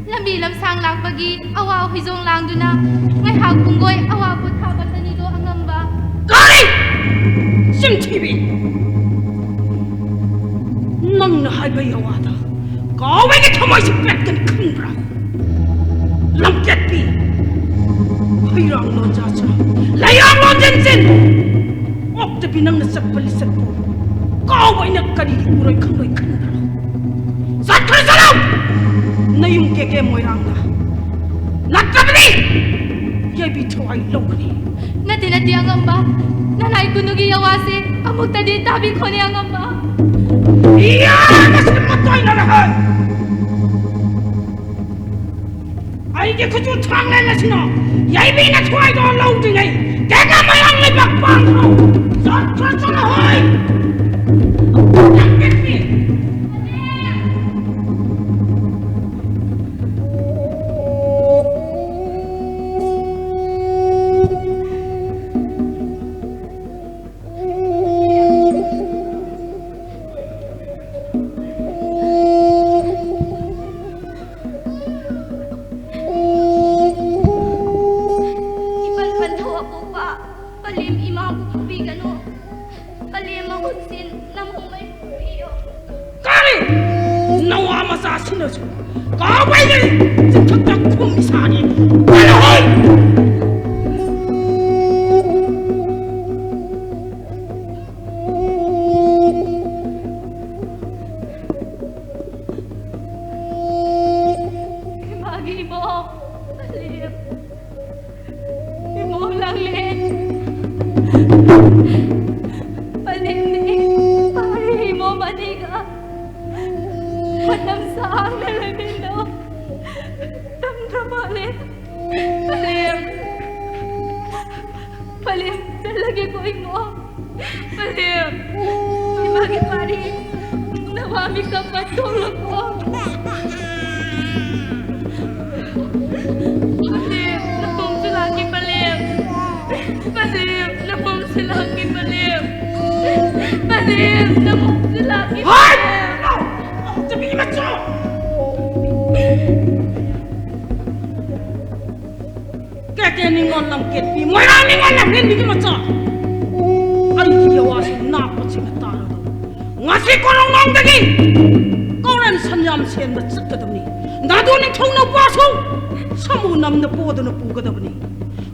Lambi lamsang lakbagi, awa hizong lang duna. Ngay hagpunggoy, awa po tabatan nito angamba. Kari! Sim TV! Nang nahay ba yawa da? Kaway ka tamay si pet kan kanbra! Lamket pi! Hayrang lo jasa! Layang lo jensen! Ok tabi nang nasak balisan po. Kaway nagkadili uray kanloy kanbra! Sakray salaw! Na yung keke mo irangga. Nagkabili! Yay bito ay lawani. Nati angamba, nanay kunugi yawasi, amok tadi tabi ko ni angamba. Iya! Mas namatay na lahat! Ay di ko tutang na sino! Yay binatuay do ang lawdi ngay! Kaya may ang libakbang ko! Sakray salahoy! Nagkit mi!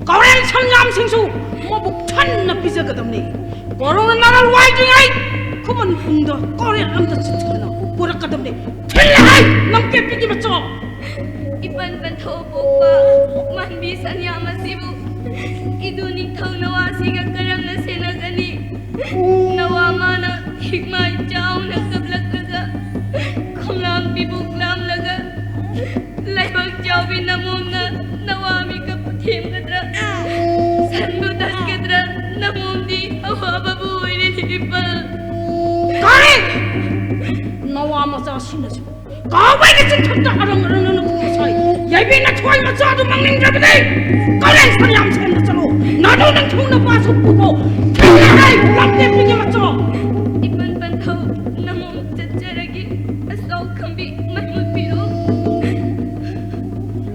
Korean samyam singsu mabuk chan na pijagadamni. Korona naral waidingai kuman pungda Korean amda chitchana purakadamni. Thilai namke pigi macho. Ipan pantho pokpa man bisan yamasibu. Iduni thau nawasi ga karam na senagani. Nawamana hikmai chau na kablakaga. Khomlam bibuk lam laga. Laibak chau binamumna nawami ka puthim kadra. Sandu das kadra namumdi awa babu ini hipal. Kare nawama sa sinasu. Kawai na chitthanta arang na kusai. Yaibi na thoi macha du mangning jabde. Korean samyam sen na chalo. Nadu nang thung na pasu pupo. Thilai lamte pigi macho. Ipan pantho namum chacharagi asaw khambi mahmud piro.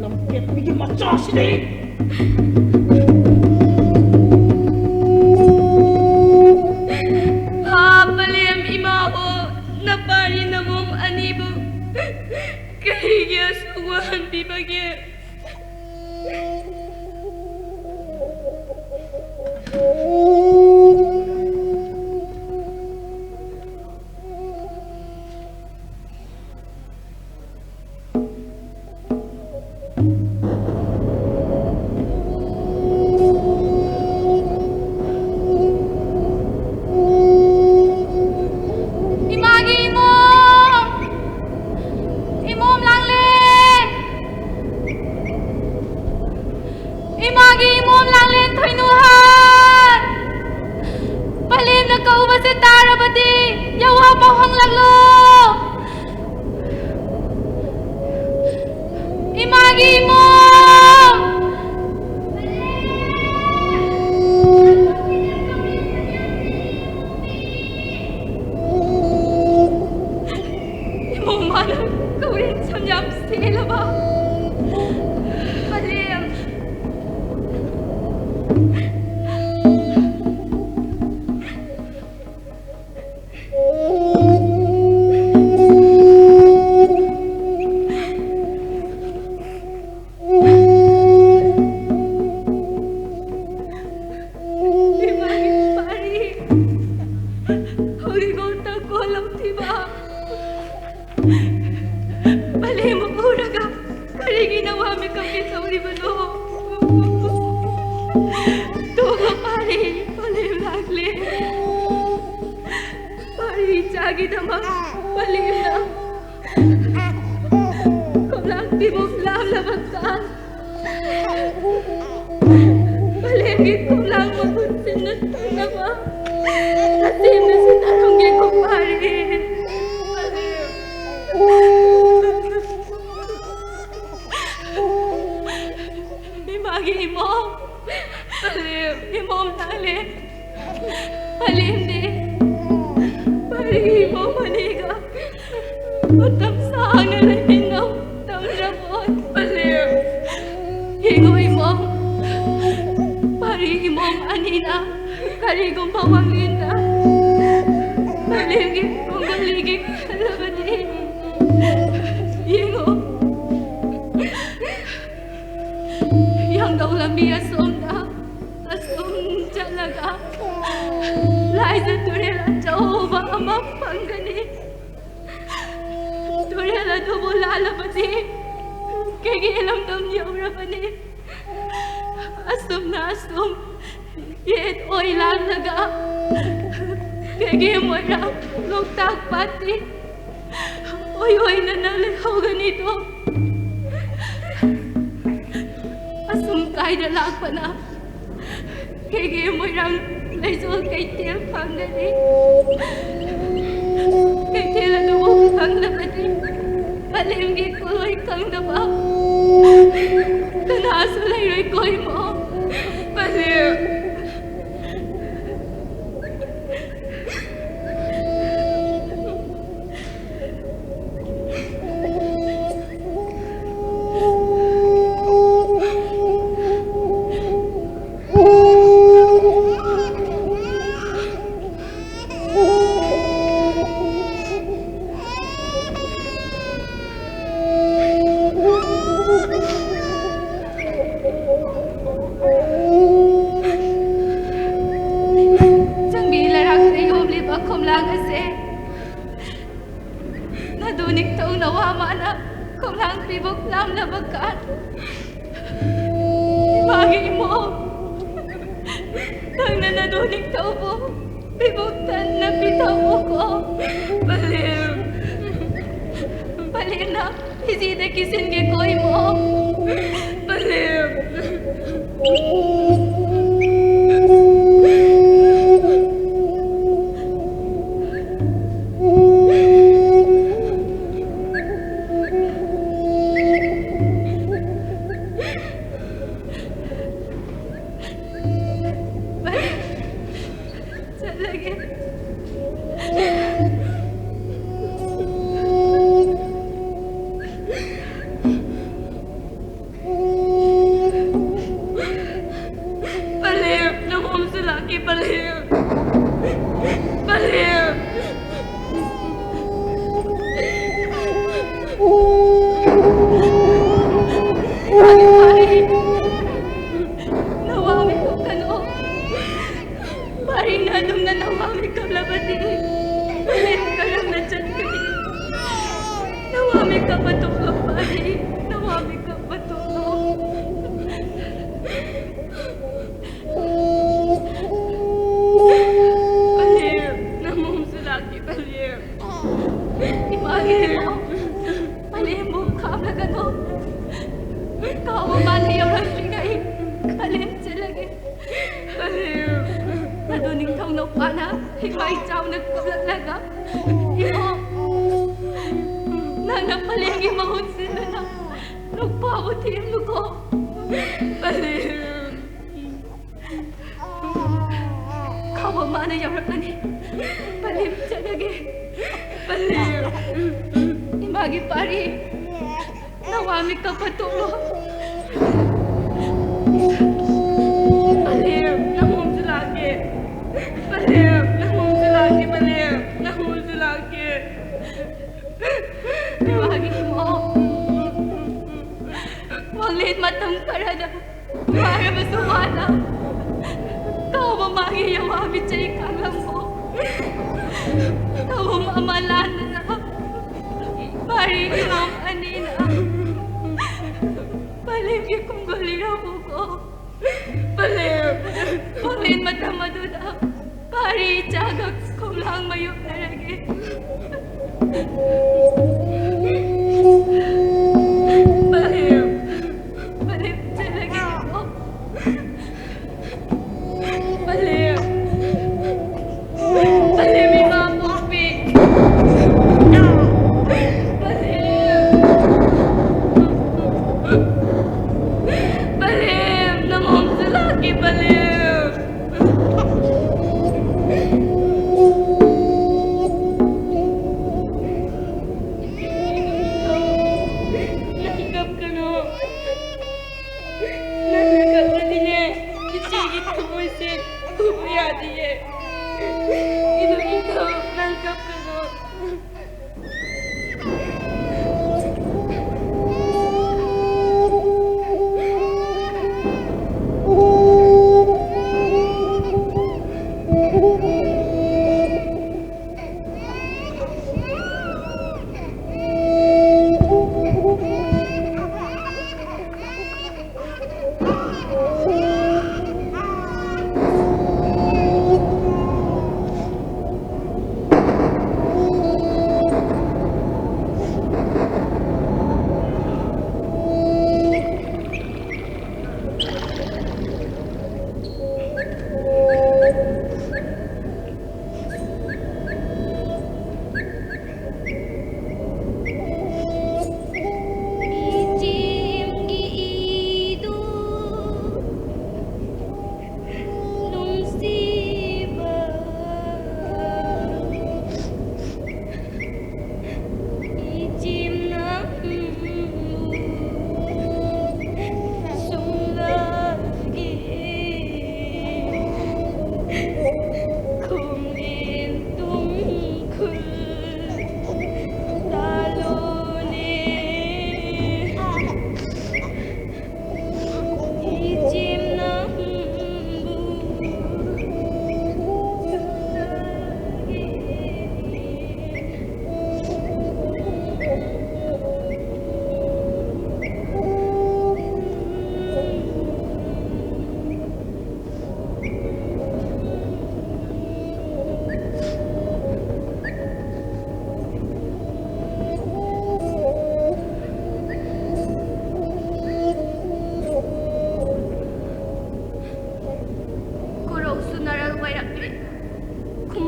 Lamte pigi macho sidi. Palem imaho napari namum anibu. Kahiya suwahan bibagye. Imagi imom! Imom langlen! Imagi imom langlen thoinuhan! Palim na kauba si Tarabati! Yawa pahang laglo! Imagi imom! Imom mana kaurin samyam sila ba? Palim! Imagi pari! Huli ko takolam tiba! Palim mura ka! Kari ginawa mi kami sa uribano! Tuga pari! Palim lagli! Pari jagi naman! Palim na! Kumlang tibok lam labagkan! Palim git kumlang mapunsin na tama! Nasim na sinaronggi ko pari! Palim! Imagi imom! Palim! Imom nali! Palim di! Pari imom maniga! Matapsang na lahinaw! Tamramot! Palim! Hingo imom! Pari imom anina! Karigong pawanglinda! Paligid kong baligid kalabadi! Hingo! Yang daw lami asom na! Asom jalaga! Laisa turela Jehova amang panggani! Turela dubo lalabadi! Kagilam dam yaurabani! Asom na asom! Yet oy lalaga! Kagi mo na lugtag pati! Oy na nalihaw ganito! Asumkay na lang pa na! Kagi mo lang laisol kay Til Panggani! Kay Til anubo kang labadi! Palimgi kuloy kang naba! Kanasulay ro'y koy mo! Palim! Oh kumlang ase. Nadunik taong nawama na kumlang pibok lang na bakat. Ibagi mo. Nang nadunik taong mo, pibuktan na bitaw mo ko. Balim. Balim na, isida kisin gikoy mo. Balim.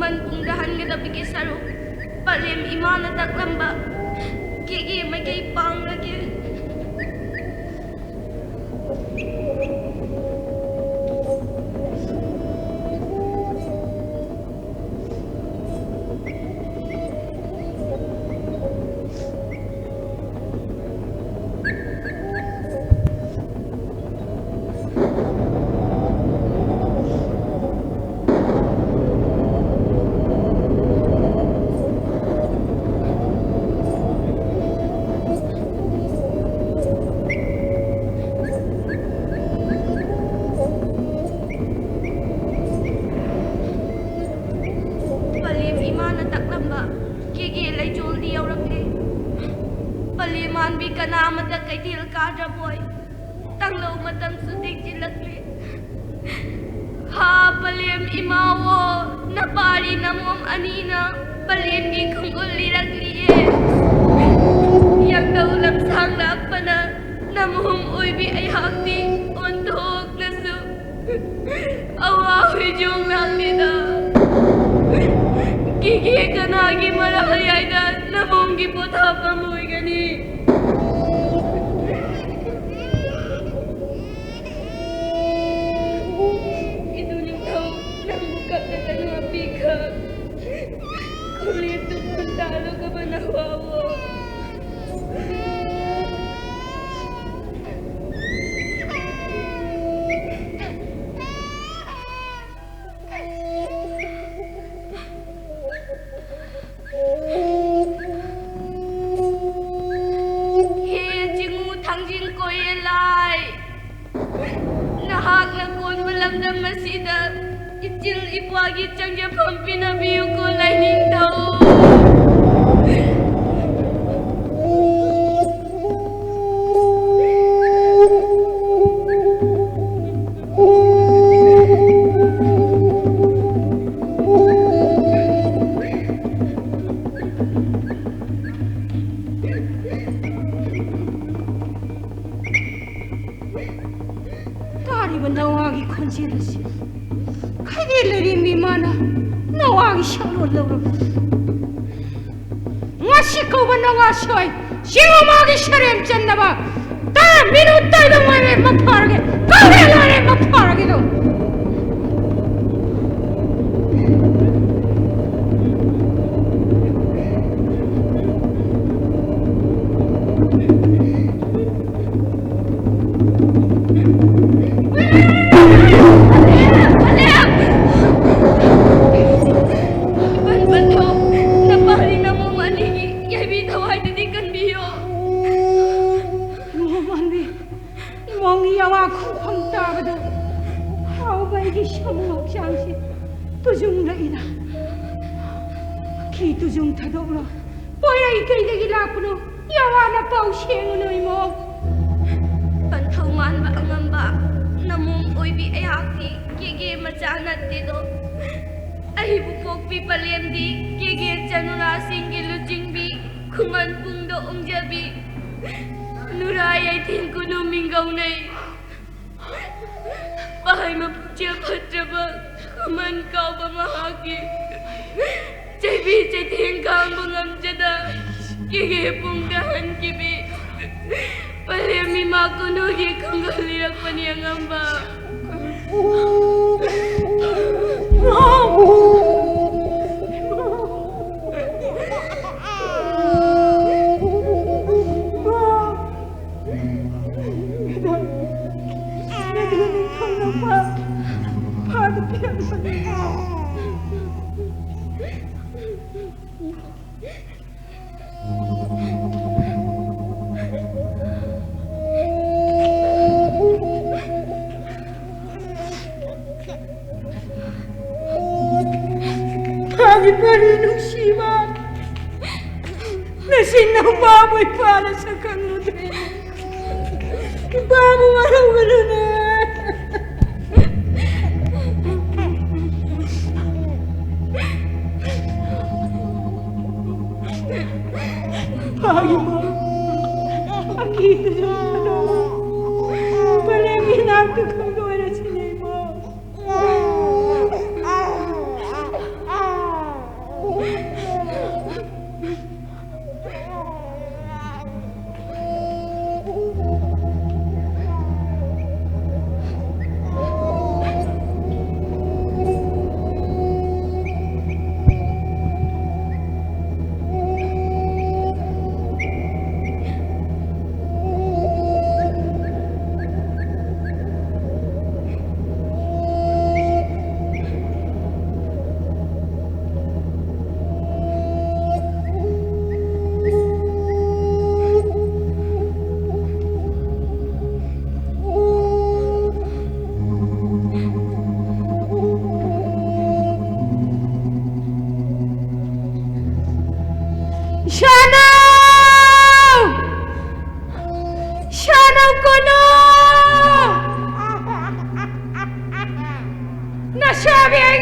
kuman pungdahan nga dabigi saro palim imana taklamba gigi magay pang lagi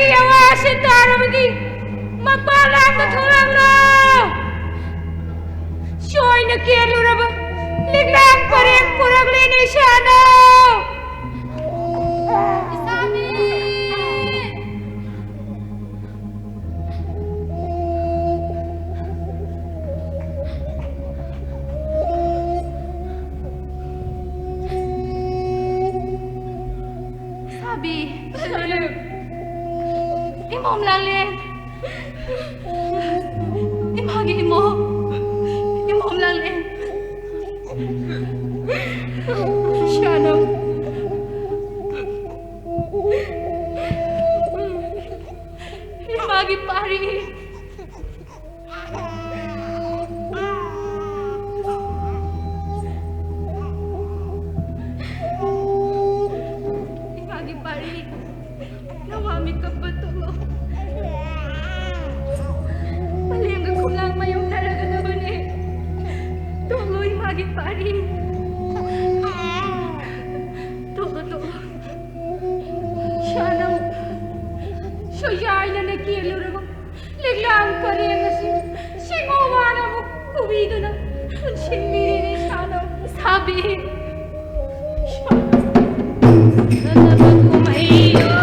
ꯑꯩꯒꯤ ꯑꯋꯥꯁꯤ ꯇꯥꯔꯕꯗꯤ ꯃꯄꯥꯟꯂꯥꯡꯗ ꯊꯣꯛꯂꯛꯂꯣ ꯁꯣꯏꯅ ꯀꯦꯜꯂꯨꯔꯕ ꯂꯤꯛꯂꯥꯡ ꯄꯔꯦꯡ ꯄꯨꯔꯛꯂꯤꯅꯤ ꯏꯁꯥꯅ Isabi! Sabi! Imom lang lin! Imagi imo! Imom lang lin! Shana Imagi pari! Imagi pari! Nawami ka ba to? Palingga ko lang mayong talaga na ba ni? Tuloy imagi pari! Tulo. Shana Soyay na nagkilurabang liglang pareng asi singawa na mo kuwido na sinmiri ni Shana Sabi! Shana na kumahiyo